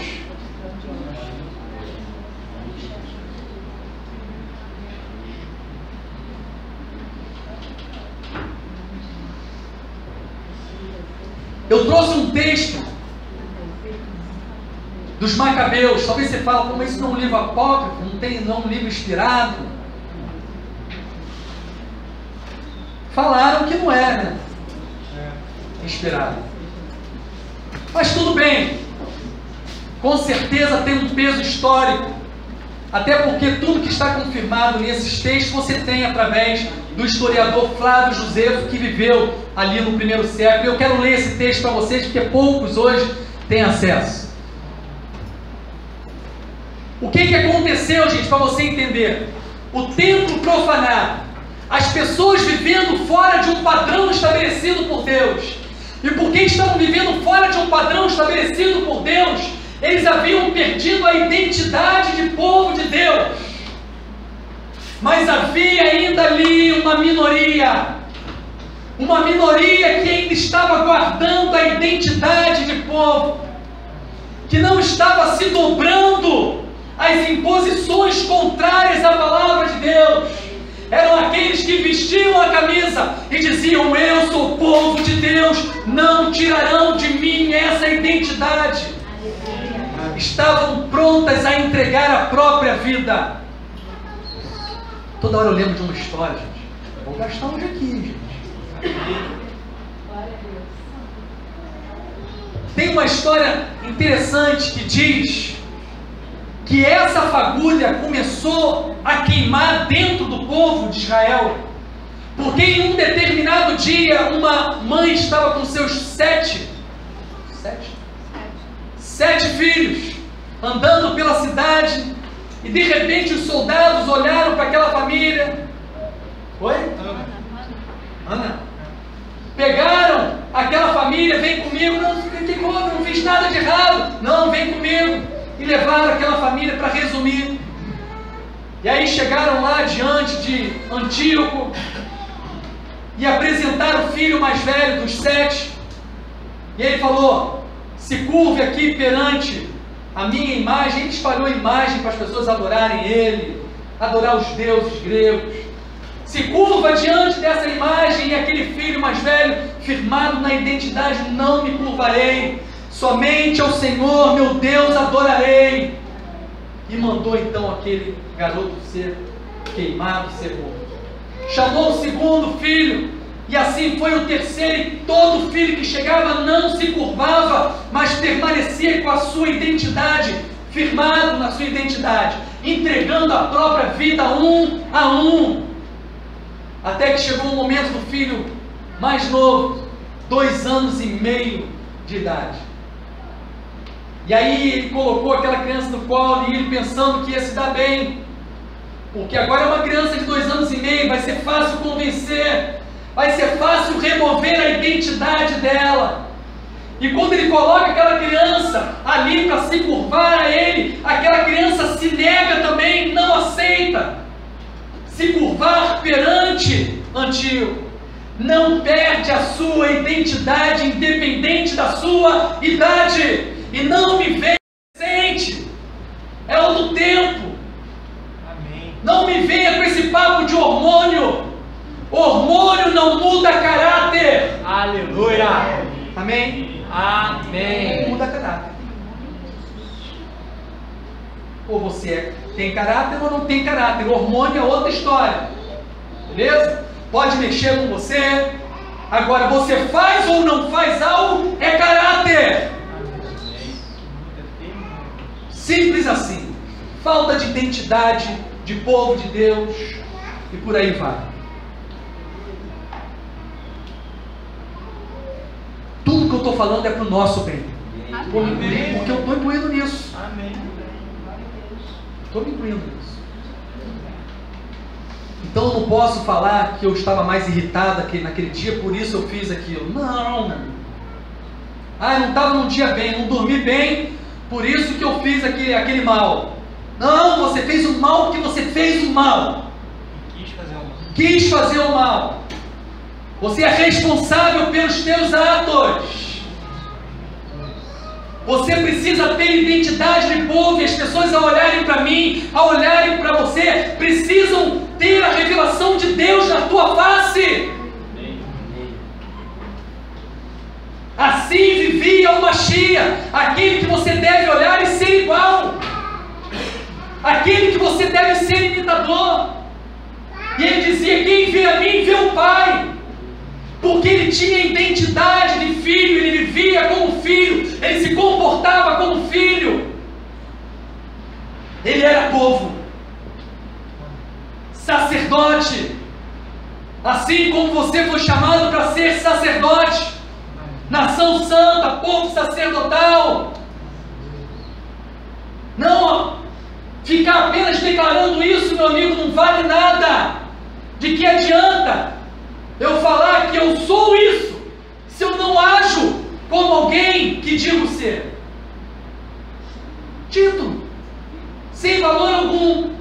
Eu trouxe um texto dos Macabeus. Talvez você fale, como isso não é um livro apócrifo, não é um livro inspirado. Falaram que não é, né? Inspirado. Mas tudo bem. Com certeza tem um peso histórico. Até porque tudo que está confirmado nesses textos você tem através do historiador Flávio Josefo, que viveu ali no primeiro século. Eu quero ler esse texto para vocês, porque poucos hoje têm acesso. O que aconteceu, gente, para você entender? O templo profanado, as pessoas vivendo fora de um padrão estabelecido por Deus. E porque estavam vivendo fora de um padrão estabelecido por Deus, eles haviam perdido a identidade de povo de Deus. Mas havia ainda ali uma minoria que ainda estava guardando a identidade de povo, que não estava se dobrando às imposições contrárias à palavra de Deus. Eram aqueles que vestiam a camisa e diziam: eu sou povo de Deus, não tirarão de mim essa identidade. Estavam prontas a entregar a própria vida. Toda hora eu lembro de uma história, gente. Vou gastar hoje aqui, gente. Tem uma história interessante que diz que essa fagulha começou a queimar dentro do povo de Israel, porque em um determinado dia uma mãe estava com seus sete filhos andando pela cidade, e de repente os soldados olharam para aquela família. Oi? Ana. Pegaram aquela família, vem comigo. Não, que houve? Não fiz nada de errado. Não, vem comigo. E levaram aquela família para resumir. E aí chegaram lá diante de Antíoco e apresentaram o filho mais velho dos 7. E ele falou: se curve aqui perante a minha imagem. Ele espalhou a imagem para as pessoas adorarem ele, adorar os deuses gregos. Se curva diante dessa imagem, e aquele filho mais velho, firmado na identidade: não me curvarei, somente ao Senhor meu Deus adorarei. E mandou então aquele garoto ser queimado, ser morto. chamou o segundo filho, e assim foi o terceiro, e todo filho que chegava não se curvava, mas permanecia com a sua identidade, firmado na sua identidade, entregando a própria vida um a um, até que chegou o momento do filho mais novo, 2 anos e meio de idade. E aí ele colocou aquela criança no colo, e ele pensando que ia se dar bem, porque agora é uma criança de 2 anos e meio, vai ser fácil convencer, vai ser fácil remover a identidade dela. E quando ele coloca aquela criança ali para se curvar a ele, aquela criança se nega também, não aceita se curvar perante Antíoco. Não perde a sua identidade, independente da sua idade. E não me venha presente, é o do tempo. Amém. Não me venha com esse papo de hormônio. Hormônio não muda caráter. Aleluia. Amém? Amém. Não muda caráter. Ou você tem caráter ou não tem caráter. Hormônio é outra história. Beleza? Pode mexer com você. Agora, você faz ou não faz algo, é caráter. Simples assim. Falta de identidade, de povo de Deus, e por aí vai. Tudo que eu estou falando é para o nosso bem. Porque eu estou incluído nisso. Estou me incluindo nisso. Então eu não posso falar que eu estava mais irritado naquele dia, por isso eu fiz aquilo. Não, meu amigo. Eu não estava num dia bem, não dormi bem, por isso que eu fiz aquele mal. Não, você fez o mal porque você fez o mal. Quis fazer o mal. Você é responsável pelos teus atos. Você precisa ter identidade de povo, e as pessoas, ao olharem para mim, ao olharem para você, precisam ter a revelação de Deus na tua face. Assim vivia o Machia, aquele que você deve olhar e ser igual, aquele que você deve ser imitador. E ele dizia: quem vê a mim, vê o Pai. Porque ele tinha identidade de filho, ele vivia como filho, ele se comportava como filho. Ele era povo, sacerdote, assim como você foi chamado para ser sacerdote, nação santa, povo sacerdotal. Não ficar apenas declarando isso, meu amigo, não vale nada. De que adianta eu falar que eu sou isso, se eu não ajo como alguém que digo ser? Título, sem valor algum.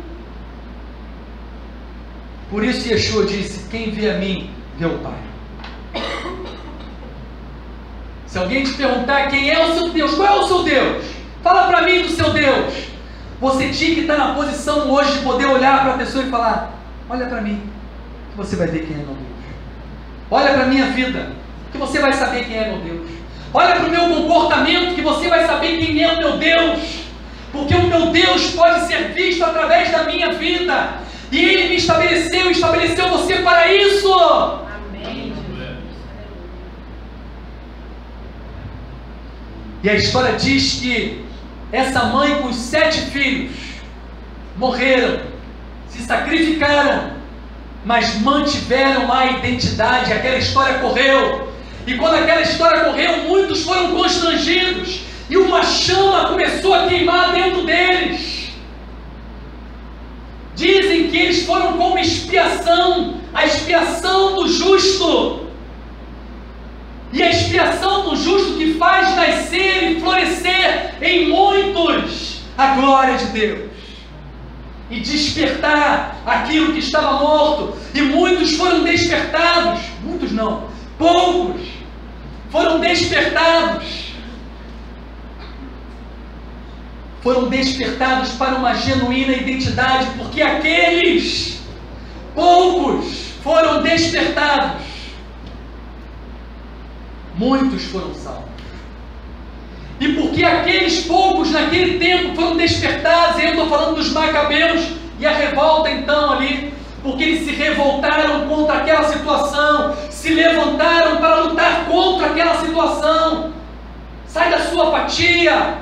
Por isso Yeshua disse: quem vê a mim, vê o Pai. Se alguém te perguntar quem é o seu Deus, qual é o seu Deus? Fala para mim do seu Deus. Você tinha que estar na posição hoje de poder olhar para a pessoa e falar: olha para mim, que você vai ver quem é meu Deus. Olha para a minha vida, que você vai saber quem é meu Deus. Olha para o meu comportamento, que você vai saber quem é o meu Deus. Porque o meu Deus pode ser visto através da minha vida. E Ele me estabeleceu você para isso. Amém. E a história diz que essa mãe com os 7 filhos morreram, se sacrificaram, mas mantiveram a identidade. Aquela história correu, e quando aquela história correu, muitos foram constrangidos, e uma chama começou a queimar dentro deles. Dizem que eles foram como expiação, a expiação do justo, e a expiação do justo que faz nascer e florescer em muitos a glória de Deus, e despertar aquilo que estava morto. E muitos foram despertados, muitos não, poucos foram despertados, para uma genuína identidade, porque aqueles poucos foram despertados, muitos foram salvos. E porque aqueles poucos naquele tempo foram despertados, e eu estou falando dos macabeus, e a revolta então ali porque eles se revoltaram contra aquela situação, se levantaram para lutar contra aquela situação. Sai da sua apatia,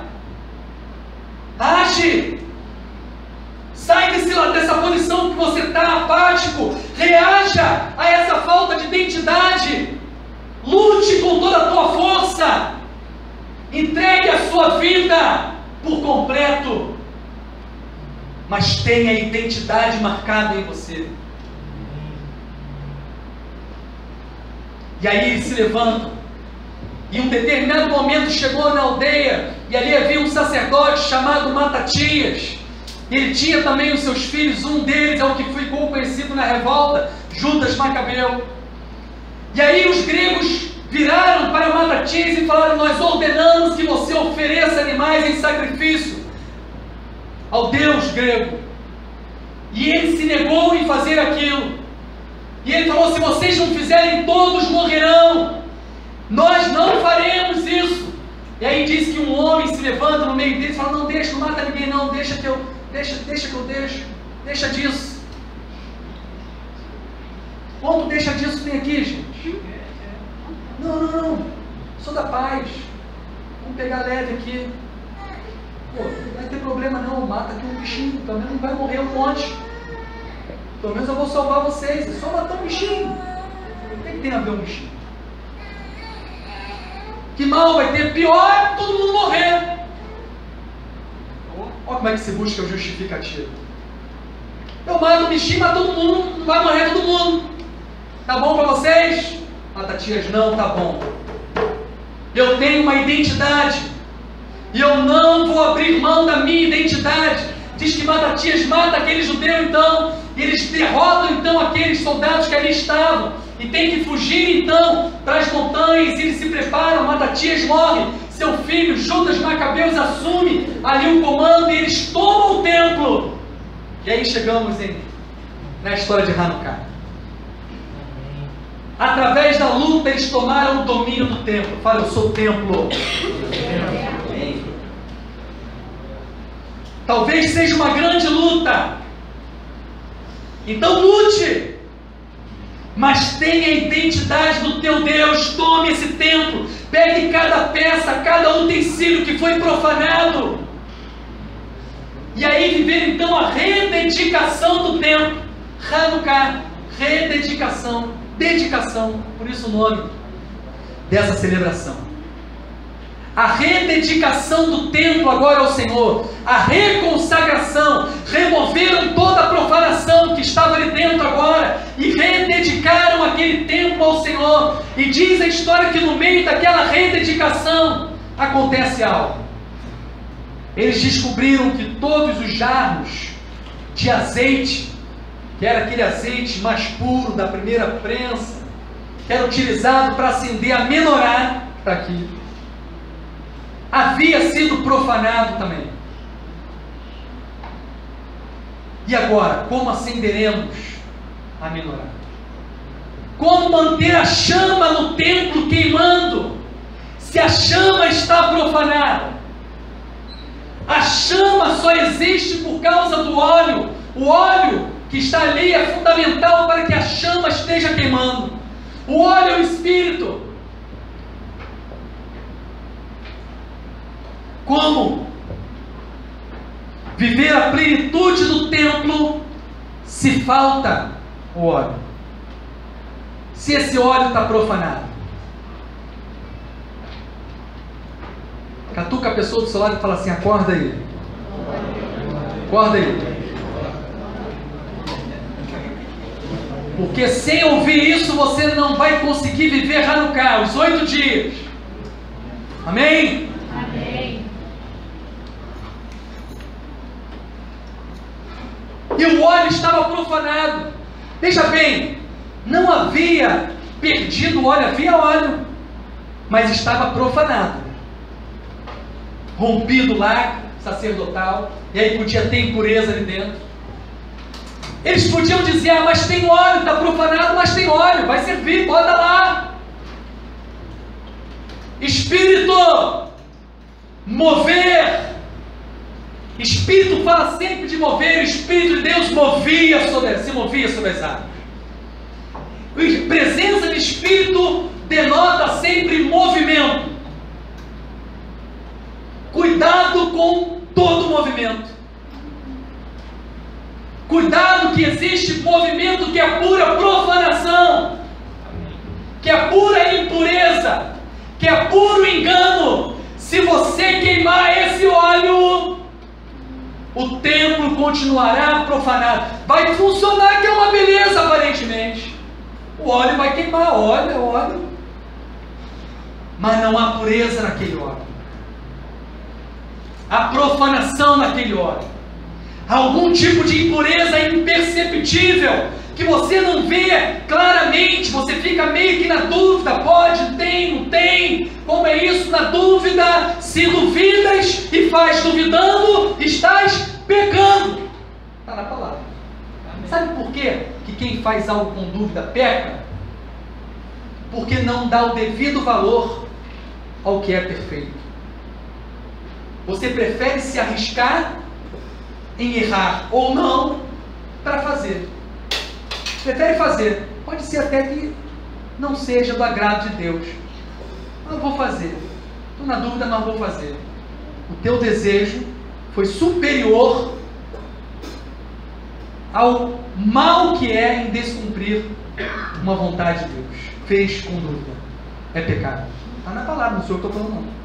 age, sai dessa posição que você está apático, reaja a essa falta de identidade, lute com toda a tua força, entregue a sua vida por completo, mas tenha a identidade marcada em você. E aí eles se levantam, e em um determinado momento chegou na aldeia, e ali havia um sacerdote chamado Matatias. Ele tinha também os seus filhos, um deles é o que ficou conhecido na revolta, Judas Macabeu. E aí os gregos viraram para Matatias e falaram: nós ordenamos que você ofereça animais em sacrifício ao Deus grego. E ele se negou em fazer aquilo. E ele falou: se vocês não fizerem, todos morrerão. Nós não faremos isso. E aí diz que um homem se levanta no meio deles e fala: não deixa, não mata ninguém não, deixa que eu deixa disso. Quanto deixa disso tem aqui, gente? Não, sou da paz, vamos pegar leve aqui. Pô, não vai ter problema não, mata aqui um bichinho, pelo menos não vai morrer um monte. Pelo menos eu vou salvar vocês, é só matar um bichinho. O que tem a ver um bichinho? Que mal vai ter? Pior, todo mundo morrer. Olha como é que se busca o justificativo. Eu mato o bichinho, mas todo mundo, não vai morrer todo mundo. Tá bom para vocês? Matatias, não, tá bom. Eu tenho uma identidade, e eu não vou abrir mão da minha identidade. Diz que Matatias mata aquele judeu então, e eles derrotam então aqueles soldados que ali estavam, e tem que fugir então para as montanhas, e eles se preparam, Matatias morre, seu filho Judas Macabeus assume ali o comando, e eles tomam o templo. E aí chegamos na história de Hanukkah. Através da luta eles tomaram o domínio do templo. Fala: eu sou o templo. Talvez seja uma grande luta. Então lute, mas tenha a identidade do teu Deus. Tome esse templo, pegue cada peça, cada utensílio que foi profanado, e aí viver então a rededicação do templo. Hanukkah, rededicação, dedicação, por isso o nome dessa celebração. A rededicação do templo agora ao Senhor, a reconsagração, removeram toda a profanação que estava ali dentro agora e rededicaram aquele templo ao Senhor. E diz a história que no meio daquela rededicação acontece algo. Eles descobriram que todos os jarros de azeite, que era aquele azeite mais puro da primeira prensa, que era utilizado para acender a menorá, que está aqui, havia sido profanado também. E agora, como acenderemos a menorá? Como manter a chama no templo queimando, se a chama está profanada? A chama só existe por causa do óleo. O óleo que está ali é fundamental para que a chama esteja queimando. O óleo é o Espírito. Como viver a plenitude do templo se falta o óleo? Se esse óleo está profanado? Catuca a pessoa do seu lado e fala assim: acorda aí. Acorda aí. Porque sem ouvir isso você não vai conseguir viver Hanukkah, os 8 dias. Amém? Amém. E o óleo estava profanado. Veja bem, não havia perdido o óleo, havia óleo, mas estava profanado, rompido lá, sacerdotal, e aí podia ter impureza ali dentro. Eles podiam dizer: ah, mas tem óleo, está profanado, mas tem óleo, vai servir, bota lá. Espírito, mover Espírito fala sempre de mover, o Espírito de Deus se movia sobre as águas. A presença de Espírito denota sempre movimento. Cuidado com todo movimento. Cuidado que existe movimento que é pura profanação, que é pura impureza, que é puro engano. Se você queimar esse óleo, o templo continuará profanado. Vai funcionar que é uma beleza aparentemente. O óleo vai queimar, óleo. Mas não há pureza naquele óleo. Há profanação naquele óleo. Há algum tipo de impureza imperceptível, que você não vê claramente, você fica meio que na dúvida, pode, tem, não tem, como é isso? Na dúvida, se duvidas e faz duvidando, estás pecando. Está na palavra. Sabe por quê que quem faz algo com dúvida peca? Porque não dá o devido valor ao que é perfeito. Você prefere se arriscar em errar ou não para fazer. Prefere fazer. Pode ser até que não seja do agrado de Deus. Mas vou fazer. Estou na dúvida, mas vou fazer. O teu desejo foi superior ao mal que é em descumprir uma vontade de Deus. Fez com dúvida. É pecado. Está na palavra, não sou eu que estou falando não.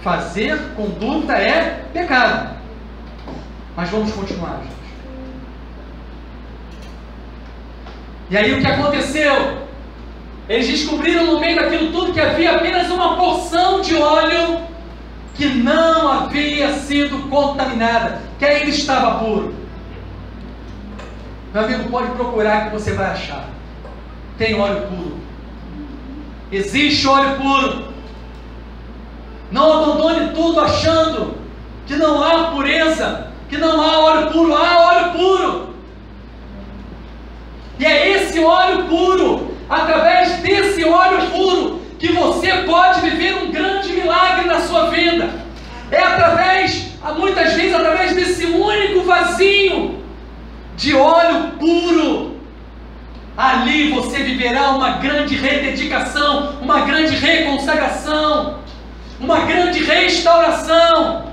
Fazer com dúvida é pecado. Mas vamos continuar, gente. E aí o que aconteceu? Eles descobriram no meio daquilo tudo que havia apenas uma porção de óleo que não havia sido contaminada, que ainda estava puro. Meu amigo, pode procurar que você vai achar. Tem óleo puro. Existe óleo puro. Não abandone tudo achando que não há pureza, que não há óleo puro. Há óleo puro. E é esse óleo puro, através desse óleo puro, que você pode viver um grande milagre na sua vida. É através, muitas vezes, através desse único vasinho de óleo puro. Ali você viverá uma grande rededicação, uma grande reconsagração, uma grande restauração.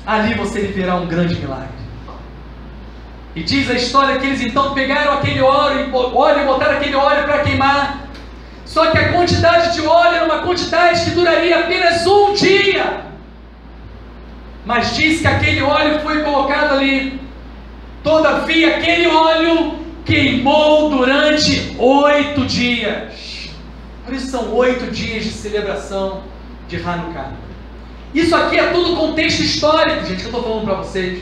Ali você viverá um grande milagre. E diz a história que eles então pegaram aquele óleo e botaram aquele óleo para queimar. Só que a quantidade de óleo era uma quantidade que duraria apenas um dia. Mas diz que aquele óleo foi colocado ali. Todavia aquele óleo queimou durante 8 dias. Por isso são 8 dias de celebração de Hanukkah. Isso aqui é tudo contexto histórico, gente, que eu estou falando para vocês.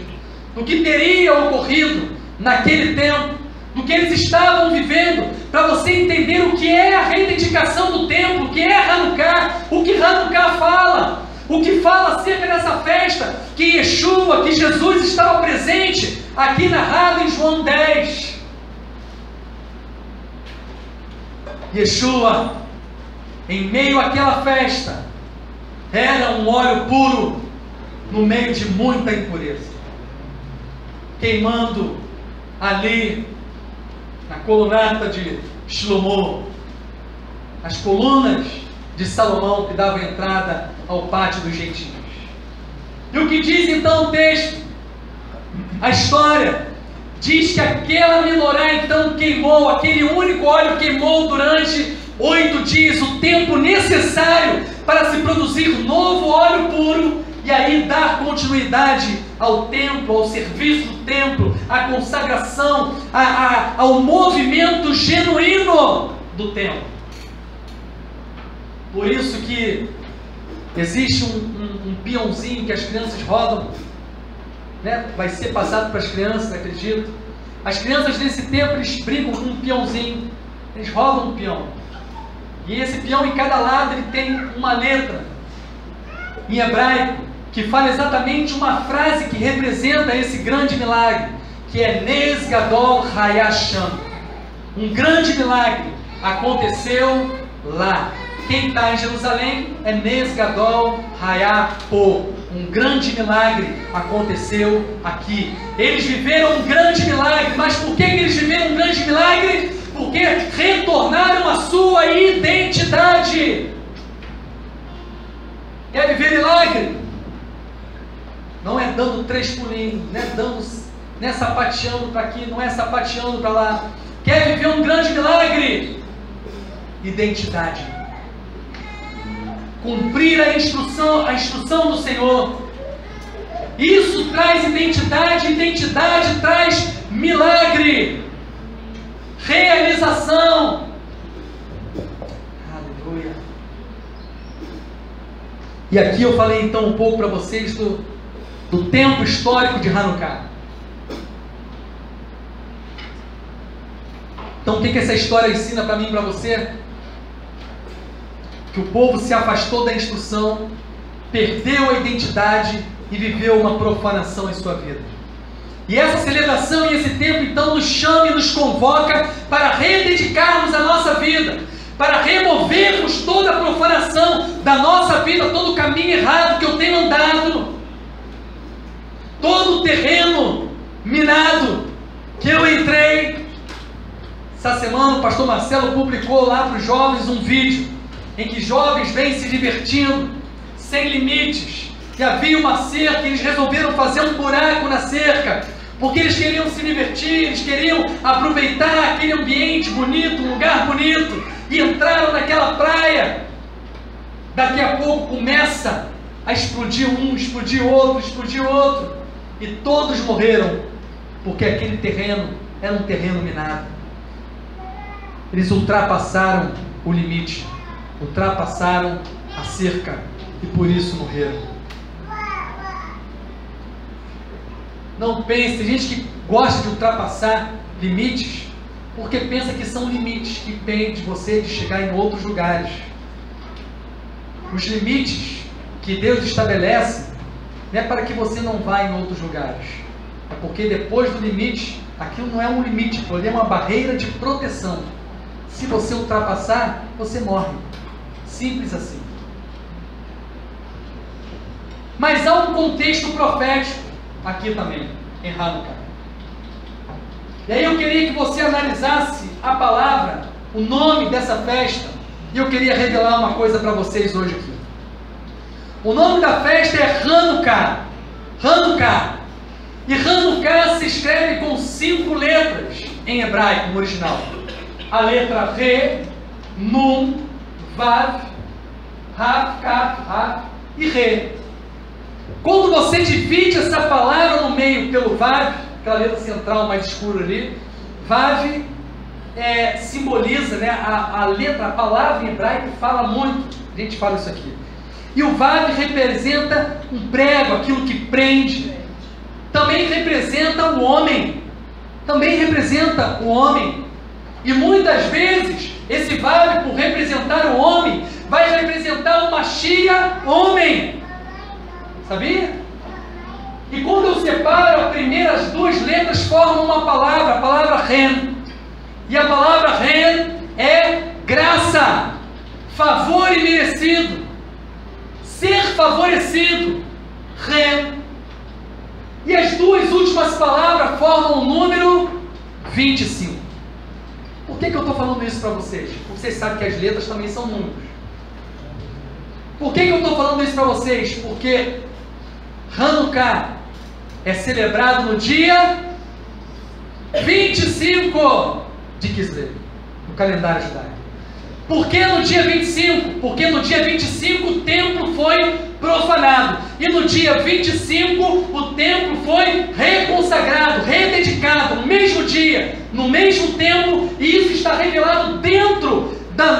Do que teria ocorrido naquele tempo, do que eles estavam vivendo, para você entender o que é a rededicação do templo, o que é Hanukkah, o que Hanukkah fala, o que fala acerca dessa festa, que Yeshua, que Jesus estava presente, aqui narrado em João 10. Yeshua, em meio àquela festa, era um óleo puro, no meio de muita impureza, queimando ali na colunata de Shlomo, as colunas de Salomão que davam entrada ao pátio dos gentios. E o que diz então o texto? A história diz que aquela menorá então queimou, aquele único óleo queimou durante 8 dias, o tempo necessário para se produzir novo óleo puro, e aí dar continuidade ao templo, ao serviço do templo, à consagração, ao movimento genuíno do templo. Por isso que existe um peãozinho que as crianças rodam, né? Vai ser passado para as crianças, acredito. As crianças nesse tempo, eles brincam com um peãozinho, eles rodam um peão. E esse peão, em cada lado, ele tem uma letra em hebraico, que fala exatamente uma frase que representa esse grande milagre, que é Nes Gadol Hayasham. Um grande milagre aconteceu lá. Quem está em Jerusalém é Nes Gadol Hayapo. Um grande milagre aconteceu aqui. Eles viveram um grande milagre, mas por que eles viveram um grande milagre? Porque retornaram à sua identidade. Quer viver milagre? Não é dando 3 pulinhos, não é sapateando para aqui, não é sapateando para lá. Quer viver um grande milagre? Identidade. Cumprir a instrução do Senhor. Isso traz identidade, identidade traz milagre, realização. Aleluia. E aqui eu falei então um pouco para vocês do tempo histórico de Hanukkah. Então o que essa história ensina para mim e para você? Que o povo se afastou da instrução, perdeu a identidade e viveu uma profanação em sua vida. E essa celebração e esse tempo então nos chama e nos convoca para rededicarmos a nossa vida, para removermos toda a profanação da nossa vida, todo o caminho errado que eu tenho andado, todo o terreno minado que eu entrei. Essa semana o pastor Marcelo publicou lá para os jovens um vídeo em que jovens vêm se divertindo, sem limites, que havia uma cerca, e eles resolveram fazer um buraco na cerca, porque eles queriam se divertir, eles queriam aproveitar aquele ambiente bonito, um lugar bonito, e entraram naquela praia. Daqui a pouco começa a explodir um, explodir outro, e todos morreram, porque aquele terreno era um terreno minado. Eles ultrapassaram o limite, ultrapassaram a cerca e por isso morreram. Não pense, tem gente que gosta de ultrapassar limites porque pensa que são limites que impedem você de chegar em outros lugares. Os limites que Deus estabelece não é para que você não vá em outros lugares, é porque depois do limite, aquilo não é um limite, é uma barreira de proteção. Se você ultrapassar, você morre. Simples assim. Mas há um contexto profético aqui também, em Hanukkah. E aí eu queria que você analisasse a palavra, o nome dessa festa, e eu queria revelar uma coisa para vocês hoje aqui. O nome da festa é Hanukkah. Hanukkah. E Hanukkah se escreve com 5 letras em hebraico, no original. A letra Re, Nun, Vav, Raf, Kaf, Raf e Re. Quando você divide essa palavra no meio pelo Vav, aquela letra central mais escura ali, Vav simboliza, né, a palavra em hebraico fala muito, a gente fala isso aqui. E o Vav representa um prego, aquilo que prende. Também representa o homem. E muitas vezes, esse Vav, por representar o homem, vai representar o Mashiach homem. Sabia? E quando eu separo, as primeiras 2 letras formam uma palavra, a palavra Ren. E a palavra Ren é graça, favor imerecido, ser favorecido. Ren. E as 2 últimas palavras formam o número 25. Por que eu estou falando isso para vocês? Porque vocês sabem que as letras também são números. Por que eu estou falando isso para vocês? Porque Hanukkah é celebrado no dia 25 de Kislev, no calendário judaico. Por que no dia 25? Porque no dia 25 o templo foi profanado. E no dia 25 o templo foi reconsagrado, rededicado, no mesmo dia, no mesmo tempo. E isso está revelado dentro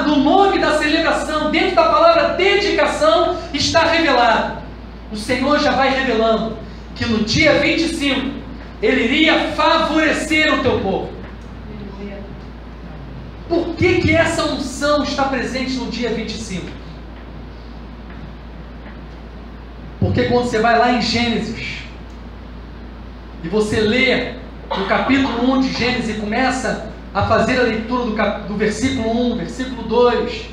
do nome da celebração, dentro da palavra dedicação, está revelado. O Senhor já vai revelando que no dia 25 Ele iria favorecer o teu povo. Por que essa unção está presente no dia 25? Porque quando você vai lá em Gênesis e você lê o capítulo 1 de Gênesis e começa a fazer a leitura do versículo 1, versículo 2,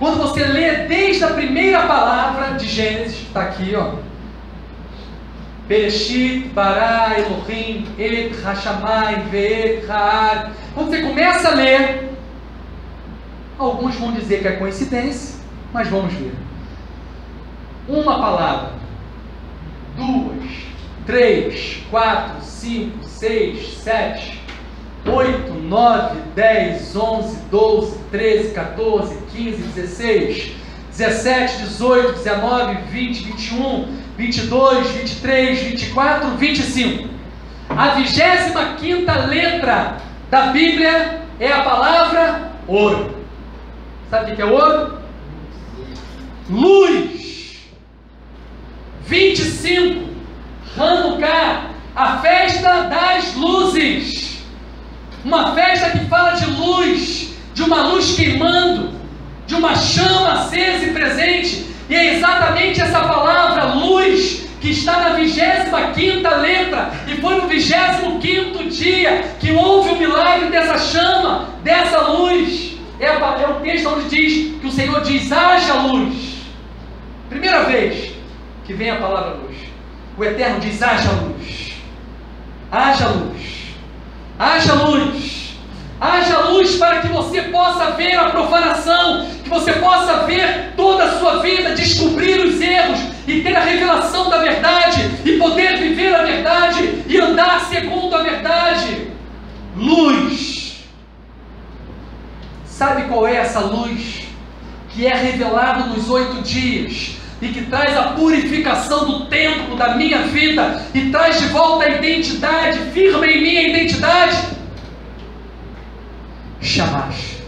Quando você lê desde a primeira palavra de Gênesis, está aqui, ó. Bereshit, Bará, Elohim, Et, Hashamai, Ve'et, Ha'ad. Quando você começa a ler, alguns vão dizer que é coincidência, mas vamos ver. Uma palavra, 2, 3, 4, 5, 6, 7, 8, 9, 10, 11, 12, 13, 14, 15, 16, 17, 18, 19, 20, 21, 22, 23, 24, 25. A 25ª letra da Bíblia é a palavra ouro. Sabe o que é ouro? Luz. 25. Hanukkah, a festa das luzes. Uma festa que fala de luz, de uma luz queimando, de uma chama acesa e presente. E é exatamente essa palavra luz que está na 25ª letra, e foi no 25º dia que houve o milagre dessa chama, dessa luz. É o texto onde diz que o Senhor diz: haja luz. Primeira vez que vem a palavra luz, o Eterno diz: haja luz, haja luz, haja luz. Haja luz para que você possa ver a profanação, que você possa ver toda a sua vida, descobrir os erros e ter a revelação da verdade e poder viver a verdade e andar segundo a verdade. Luz. Sabe qual é essa luz? Que é revelada nos 8 dias e que traz a purificação do templo da minha vida e traz de volta a identidade, firma em mim a identidade. Shamash,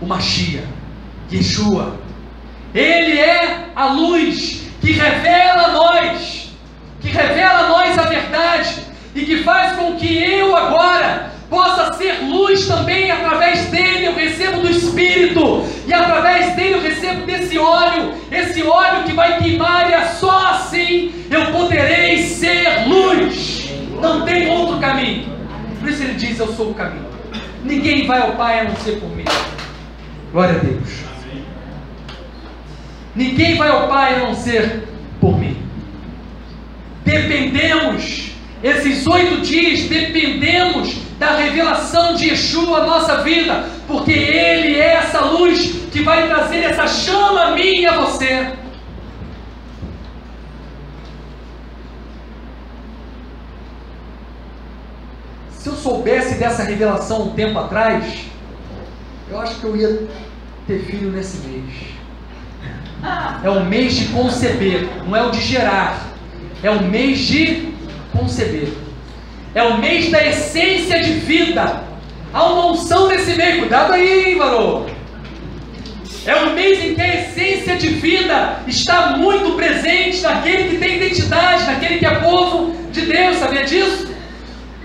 o Mashiach, Yeshua. Ele é a luz que revela a nós, a verdade, e que faz com que eu agora possa ser luz também. Através dele eu recebo do Espírito, e através dele eu recebo desse óleo, esse óleo que vai queimar, e é só assim eu poderei ser luz. Não tem outro caminho. Por isso ele diz: eu sou o caminho. Ninguém vai ao Pai a não ser por mim. Glória a Deus. Ninguém vai ao Pai a não ser por mim. Dependemos, esses 8 dias, dependemos da revelação de Yeshua à nossa vida, porque Ele é essa luz que vai trazer essa chama a mim e a você. Se eu soubesse dessa revelação um tempo atrás, eu acho que eu ia ter filho nesse mês. É o mês de conceber, não é o de gerar, é o mês de conceber. É o mês da essência de vida. Há uma unção nesse mês, cuidado aí, hein, varô? É um mês em que a essência de vida está muito presente naquele que tem identidade, naquele que é povo de Deus, sabia disso?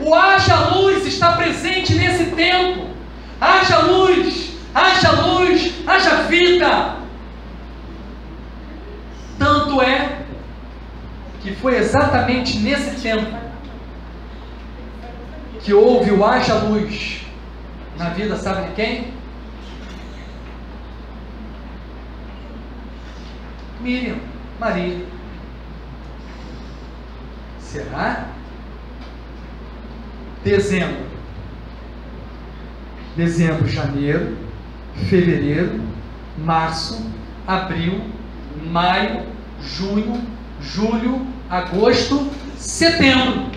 O haja luz está presente nesse tempo. Haja luz, haja luz, haja vida. Tanto é que foi exatamente nesse tempo que houve o haja luz na vida, sabe de quem? Miriam, Maria. Será? Dezembro, janeiro, fevereiro, março, abril, maio, junho, julho, agosto, setembro.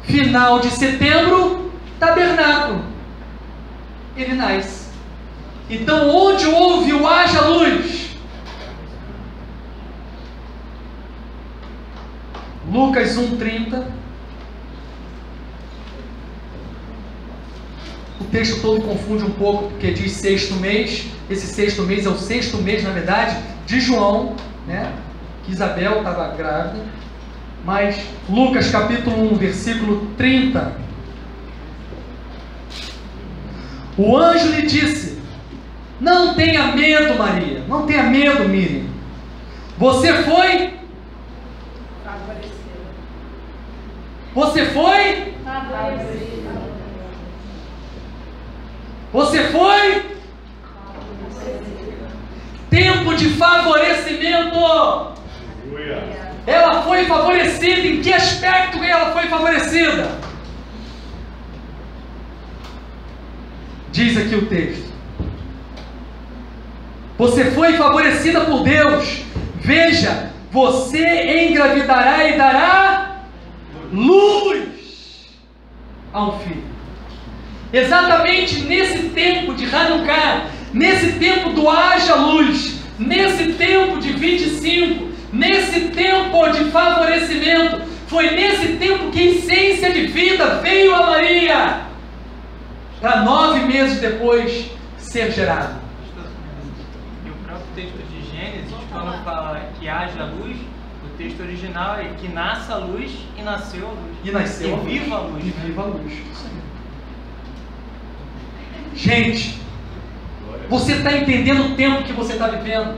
Final de setembro, tabernáculo. Ele nasce. Então, onde houve o haja luz? Lucas 1:30. O texto todo confunde um pouco, porque diz 6º mês. Esse 6º mês é o 6º mês, na verdade, de João, né? Que Isabel estava grávida. Mas Lucas capítulo 1, versículo 30. O anjo lhe disse: não tenha medo, Maria, não tenha medo, Miriam. Você foi tempo de favorecimento. Ela foi favorecida. Em que aspecto ela foi favorecida? Diz aqui o texto: você foi favorecida por Deus. Veja, você engravidará e dará luz a um filho. Exatamente nesse tempo de Hanukkah, nesse tempo do haja luz, nesse tempo de 25, nesse tempo de favorecimento, foi nesse tempo que a essência de vida veio a Maria, para 9 meses depois ser gerado. E o próprio texto de Gênesis, quando fala que haja luz, o texto original é que nasça a luz e nasceu a luz. E nasceu a luz. Viva a luz. E viva a luz. Gente, você está entendendo o tempo que você está vivendo?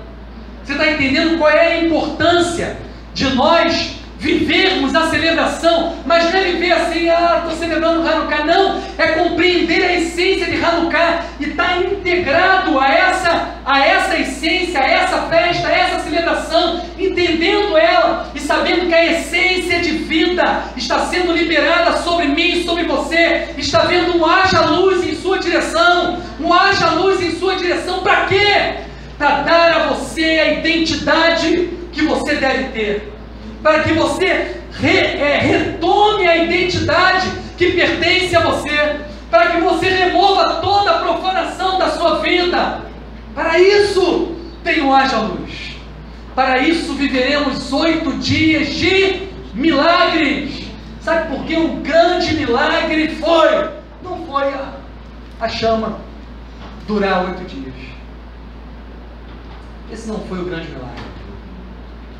Você está entendendo qual é a importância de nós vivermos a celebração? Mas não é viver assim, estou celebrando Hanukkah. Não, é compreender a essência de Hanukkah e estar integrado a essa essência, a essa festa, a essa celebração, entendendo ela e sabendo que a essência de vida está sendo liberada sobre mim e sobre você. Está vendo um haja luz em sua direção, um haja luz em sua direção. Para quê? Para dar a você a identidade que você deve ter, para que você retome a identidade que pertence a você, para que você remova toda a profanação da sua vida. Para isso tem o haja luz. Para isso viveremos 8 dias de milagres. Sabe por que um grande milagre não foi a chama durar 8 dias. Esse não foi o grande milagre.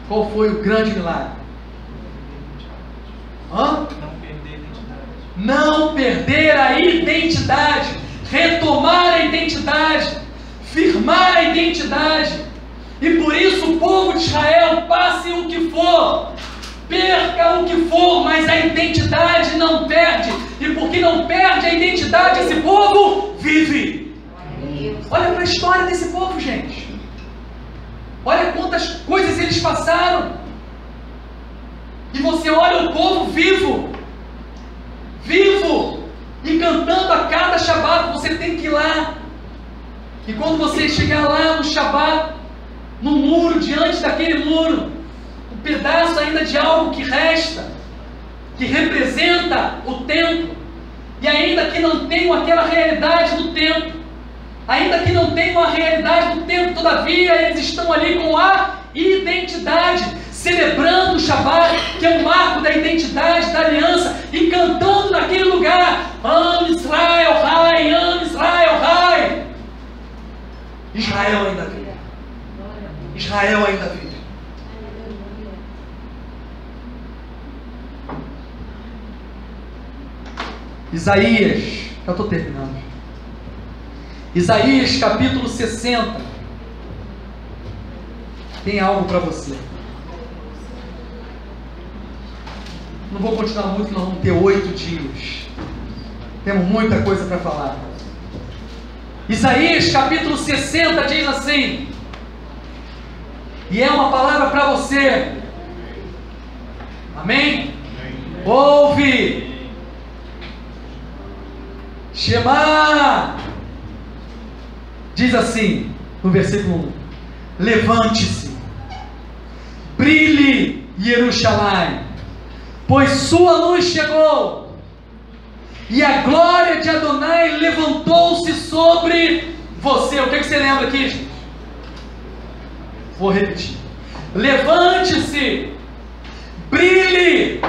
Qual foi o grande milagre? Não perder a identidade. Não perder a identidade. Retomar a identidade. Firmar a identidade. E por isso o povo de Israel, passe o que for, perca o que for, mas a identidade não perde. E porque não perde a identidade, esse povo vive. Olha para a história desse povo, gente. Olha quantas coisas eles passaram. E você olha o povo vivo. Vivo. E cantando a cada Shabat. Você tem que ir lá. E quando você chegar lá no Shabat, no muro, diante daquele muro, um pedaço ainda de algo que resta, que representa o templo, e ainda que não tenham aquela realidade do templo, ainda que não tenham a realidade do templo, todavia eles estão ali com a identidade, celebrando o Shabat, que é um marco da identidade, da aliança, e cantando naquele lugar: Am Israel Rai, Am Israel Rai. Israel ainda vive. Israel ainda vive. Isaías, já estou terminando. Isaías capítulo 60. Tem algo para você. Não vou continuar muito, nós vamos ter 8 dias. Temos muita coisa para falar. Isaías capítulo 60 diz assim, e é uma palavra para você. Amém? Ouve, Shema. Diz assim no versículo 1: levante-se, brilhe, Jerusalém, pois sua luz chegou, e a glória de Adonai levantou-se sobre você. O que você lembra aqui, gente? Vou repetir: levante-se, brilhe,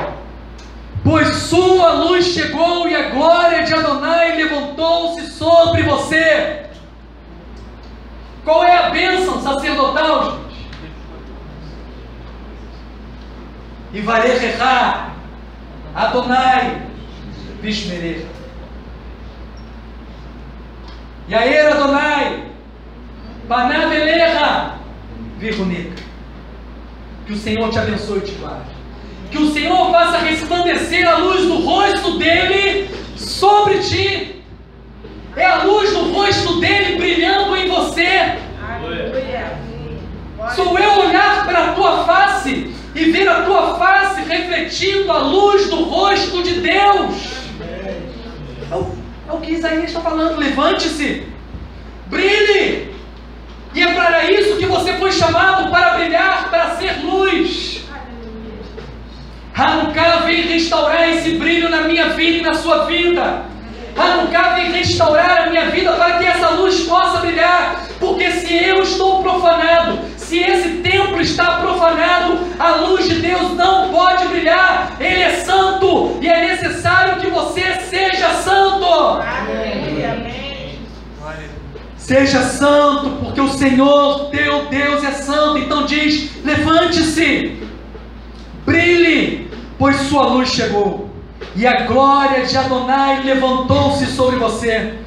pois sua luz chegou, e a glória de Adonai levantou-se sobre você. Qual é a bênção sacerdotal, gente? E varecherá Adonai Vishmerech. Yair Adonai Panav Elecha Virunica. Que o Senhor te abençoe e te guarde. Que o Senhor faça resplandecer a luz do rosto dele sobre ti. É a luz do rosto dele brilhando em você. Aleluia. ver a tua face refletindo a luz do rosto de Deus. É o que Isaías está falando. Levante-se, brilhe. E é para isso que você foi chamado, para brilhar, para ser luz. Hanukkah vem restaurar esse brilho na minha vida e na sua vida. Hanukkah vem restaurar a minha vida para que essa luz possa brilhar. Porque se eu estou profanado, se esse templo está profanado, a luz de Deus não pode brilhar. Ele é santo e é necessário que você seja santo. Amém. Seja santo, porque o Senhor teu Deus é santo. Então diz: levante-se, brilhe, pois sua luz chegou, e a glória de Adonai levantou-se sobre você.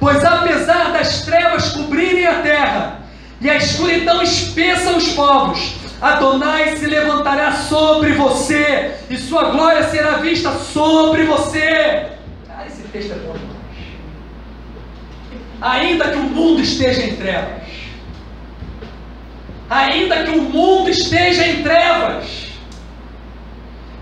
Pois apesar das trevas cobrirem a terra, e a escuridão espessa os povos, Adonai se levantará sobre você, e sua glória será vista sobre você. Esse texto é bom demais. Ainda que o mundo esteja em trevas, ainda que o mundo esteja em trevas,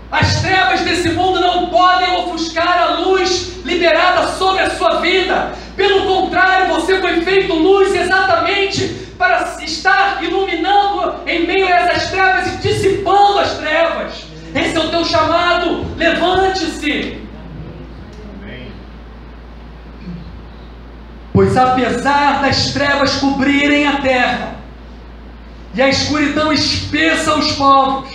as trevas desse mundo não podem ofuscar a luz liberada sobre a sua vida. Pelo contrário, você foi feito luz exatamente para estar iluminando em meio a essas trevas e dissipando as trevas. Esse é o teu chamado. Levante-se. Pois apesar das trevas cobrirem a terra, e a escuridão espessa os povos,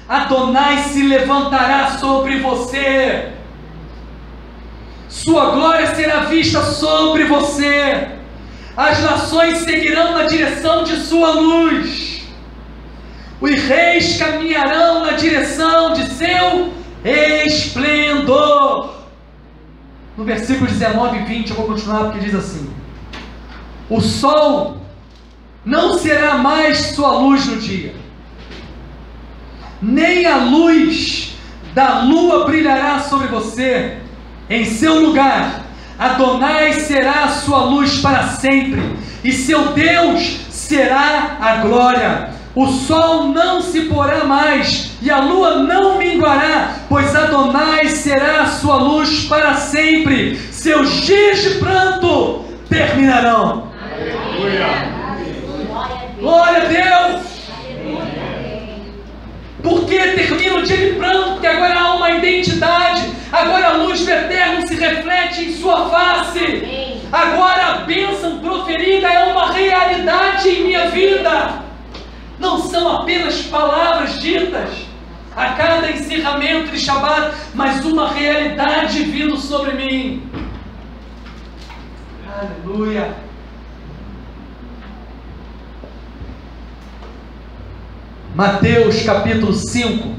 Adonai se levantará sobre você. Sua glória será vista sobre você. As nações seguirão na direção de sua luz. Os reis caminharão na direção de seu esplendor. No versículo 19 e 20 eu vou continuar, porque diz assim: o sol não será mais sua luz no dia, nem a luz da lua brilhará sobre você. Em seu lugar, Adonai será a sua luz para sempre, e seu Deus será a glória. O sol não se porá mais, e a lua não minguará, pois Adonai será a sua luz para sempre. Seus dias de pranto terminarão. Aleluia. Glória a Deus. Por que termina o dia de pranto? Porque agora há uma identidade. Agora a luz do Eterno se reflete em sua face. Agora a bênção proferida é uma realidade em minha vida. Não são apenas palavras ditas a cada encerramento de Shabat, mas uma realidade vindo sobre mim. Aleluia. Mateus capítulo 5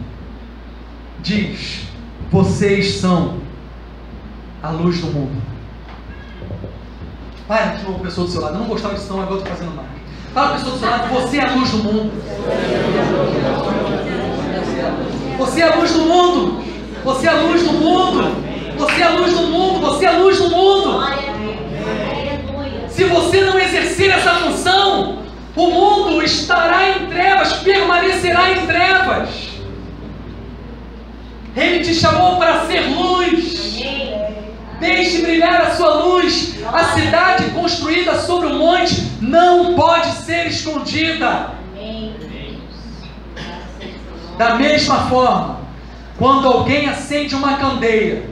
diz: vocês são a luz do mundo. Para de novo, pessoa do seu lado. Eu não gostava disso não, agora eu estou fazendo mais. Fala, pessoa do seu lado: você é a luz do mundo. Você é a luz do mundo. Você é a luz do mundo. Você é a luz do mundo. Você é a luz do mundo. Se você não exercer essa função, o mundo estará em trevas, permanecerá em trevas. Ele te chamou para ser luz. Deixe brilhar a sua luz. A cidade construída sobre o monte não pode ser escondida. Da mesma forma, quando alguém acende uma candeia,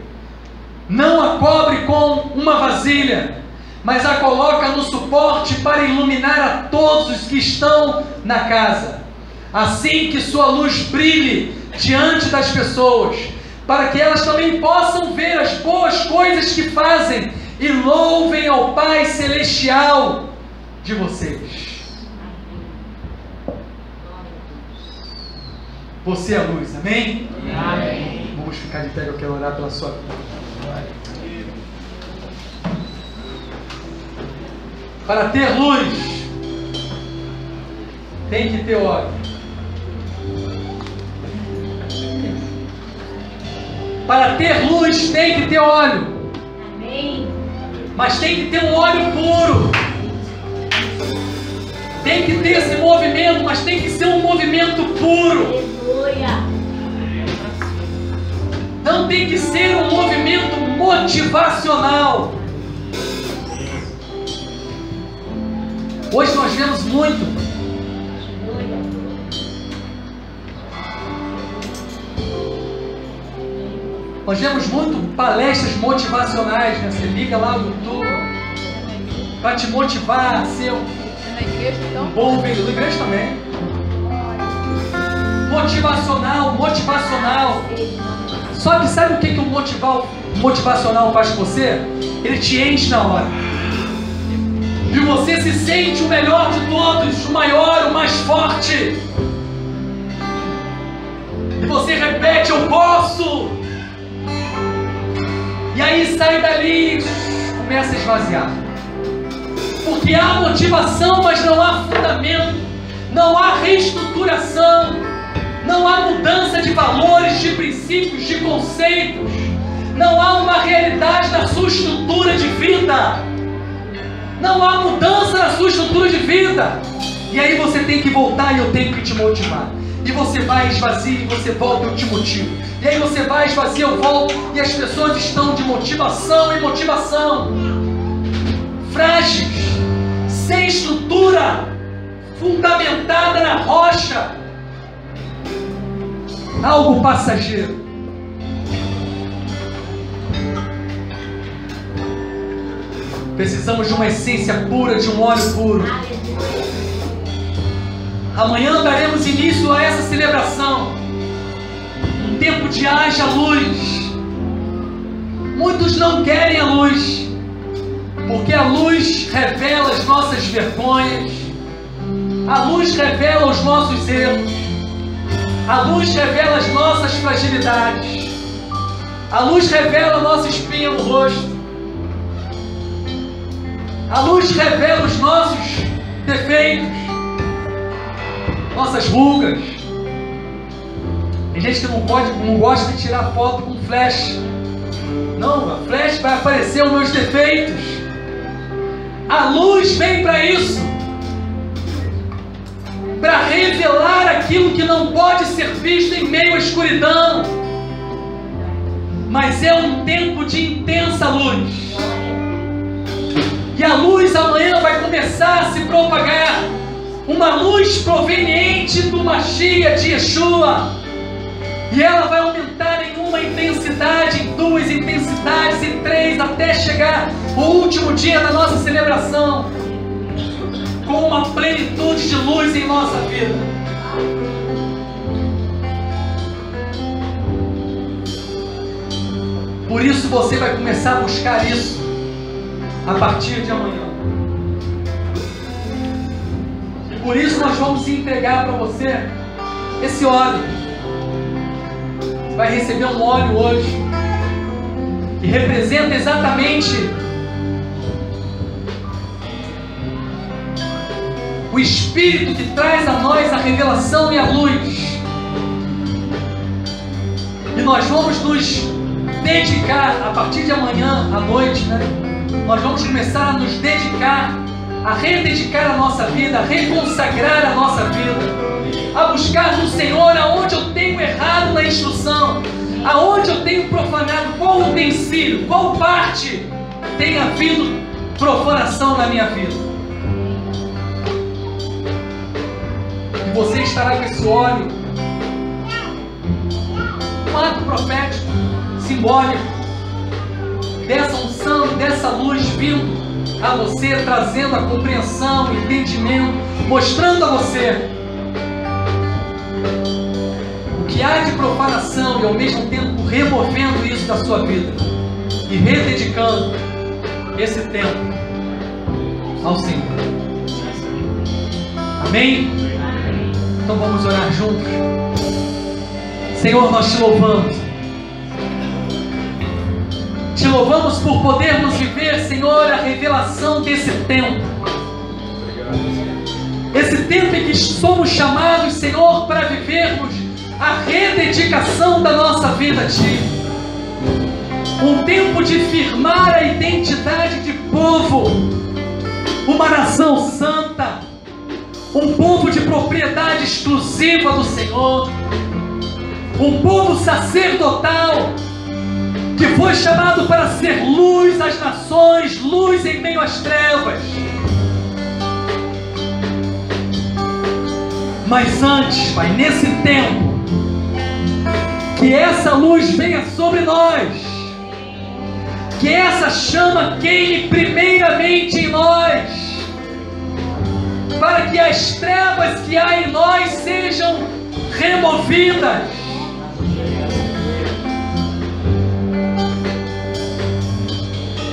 não a cobre com uma vasilha, mas a coloca no suporte para iluminar a todos os que estão na casa. Assim que sua luz brilhe diante das pessoas, para que elas também possam ver as boas coisas que fazem e louvem ao Pai Celestial de vocês. Você é a luz, amém? Amém. Vamos ficar de pé, eu quero orar pela sua vida. Para ter luz, tem que ter óleo. Para ter luz, tem que ter óleo. Amém. Mas tem que ter um óleo puro. Tem que ter esse movimento, mas tem que ser um movimento puro. Não tem que ser um movimento motivacional. Hoje nós vemos muito palestras motivacionais, né? Você liga lá no YouTube para te motivar a ser um bom vendedor. Na igreja também. Motivacional. Só que sabe o que o motivacional faz com você? Ele te enche na hora. E você se sente o melhor de todos, o maior, o mais forte. E você repete, eu posso. E aí sai dali e começa a esvaziar. Porque há motivação, mas não há fundamento, não há reestruturação, não há mudança de valores, de princípios, de conceitos, não há uma realidade na sua estrutura de vida, não há mudança na sua estrutura de vida. E aí você tem que voltar e eu tenho que te motivar. E você vai, esvazia, e você volta, eu te motivo. E aí você vai, esvazia, eu volto, e as pessoas estão de motivação em motivação, frágeis, sem estrutura, fundamentada na rocha, algo passageiro. Precisamos de uma essência pura, de um óleo puro. Amanhã daremos início a essa celebração, um tempo de haja luz. Muitos não querem a luz, porque a luz revela as nossas vergonhas, a luz revela os nossos erros, a luz revela as nossas fragilidades, a luz revela a nossa espinha no rosto, a luz revela os nossos defeitos, nossas rugas. Tem gente que não gosta de tirar foto com flash. Não, a flash vai aparecer os meus defeitos. A luz vem para isso, para revelar aquilo que não pode ser visto em meio à escuridão. Mas é um tempo de intensa luz. E a luz amanhã vai começar a se propagar. Uma luz proveniente do Mashiach de Yeshua. E ela vai aumentar em uma intensidade, em duas intensidades, em três, até chegar o último dia da nossa celebração, com uma plenitude de luz em nossa vida. Por isso você vai começar a buscar isso a partir de amanhã. E por isso nós vamos entregar para você esse óleo. Você vai receber um óleo hoje que representa exatamente o Espírito que traz a nós a revelação e a luz. E nós vamos nos dedicar, a partir de amanhã à noite, né? Nós vamos começar a nos dedicar, a rededicar a nossa vida, a reconsagrar a nossa vida, a buscar no Senhor aonde eu tenho errado na instrução, aonde eu tenho profanado, qual utensílio, qual parte tem havido profanação na minha vida. E você estará com esse óleo, um ato profético, simbólico, dessa unção, dessa luz vindo a você, trazendo a compreensão, o entendimento, mostrando a você o que há de profanação e ao mesmo tempo removendo isso da sua vida e rededicando esse tempo ao Senhor. Amém? Então vamos orar juntos. Senhor, nós te louvamos. Te louvamos por podermos viver, Senhor, a revelação desse tempo. Esse tempo em que somos chamados, Senhor, para vivermos a rededicação da nossa vida a Ti. Um tempo de firmar a identidade de povo, uma nação santa, um povo de propriedade exclusiva do Senhor. um povo sacerdotal, que foi chamado para ser luz às nações, luz em meio às trevas. Mas antes, Pai, nesse tempo, que essa luz venha sobre nós, que essa chama queime primeiramente em nós, para que as trevas que há em nós sejam removidas.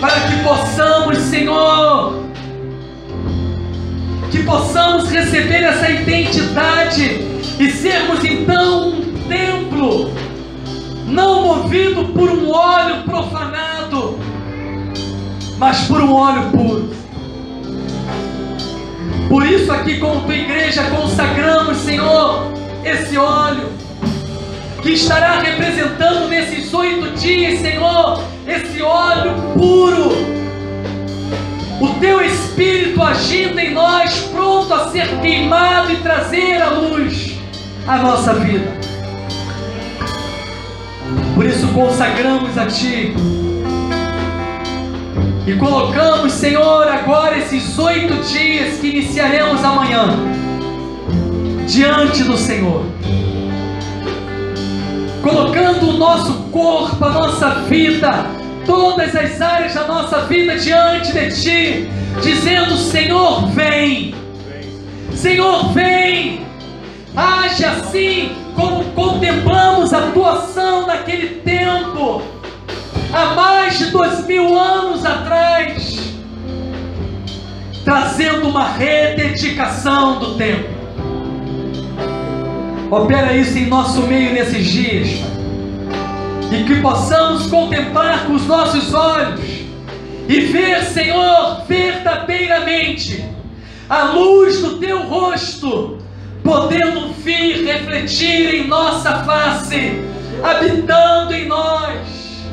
Para que possamos, Senhor, que possamos receber essa identidade e sermos então um templo, não movido por um óleo profanado, mas por um óleo puro. Por isso aqui como tua igreja consagramos, Senhor, esse óleo, que estará representando nesses 8 dias, Senhor, esse óleo puro, o Teu Espírito agindo em nós, pronto a ser queimado e trazer a luz à nossa vida. Por isso consagramos a Ti e colocamos, Senhor, agora esses 8 dias que iniciaremos amanhã diante do Senhor, colocando o nosso corpo, a nossa vida, todas as áreas da nossa vida diante de Ti, dizendo: Senhor, vem, Senhor, vem, age assim como contemplamos a Tua ação naquele tempo, há mais de 2000 anos atrás, trazendo uma rededicação do templo. Opera isso em nosso meio nesses dias, e que possamos contemplar com os nossos olhos e ver, Senhor, verdadeiramente a luz do Teu rosto, podendo vir refletir em nossa face, habitando em nós,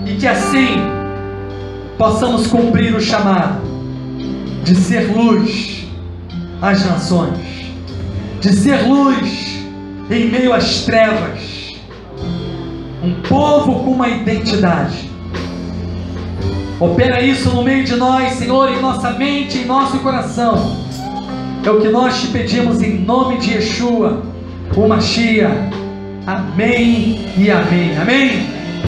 e que assim possamos cumprir o chamado de ser luz às nações, de ser luz em meio às trevas, um povo com uma identidade. Opera isso no meio de nós, Senhor, em nossa mente, em nosso coração. É o que nós te pedimos em nome de Yeshua, o Mashiach. Amém e amém. Amém.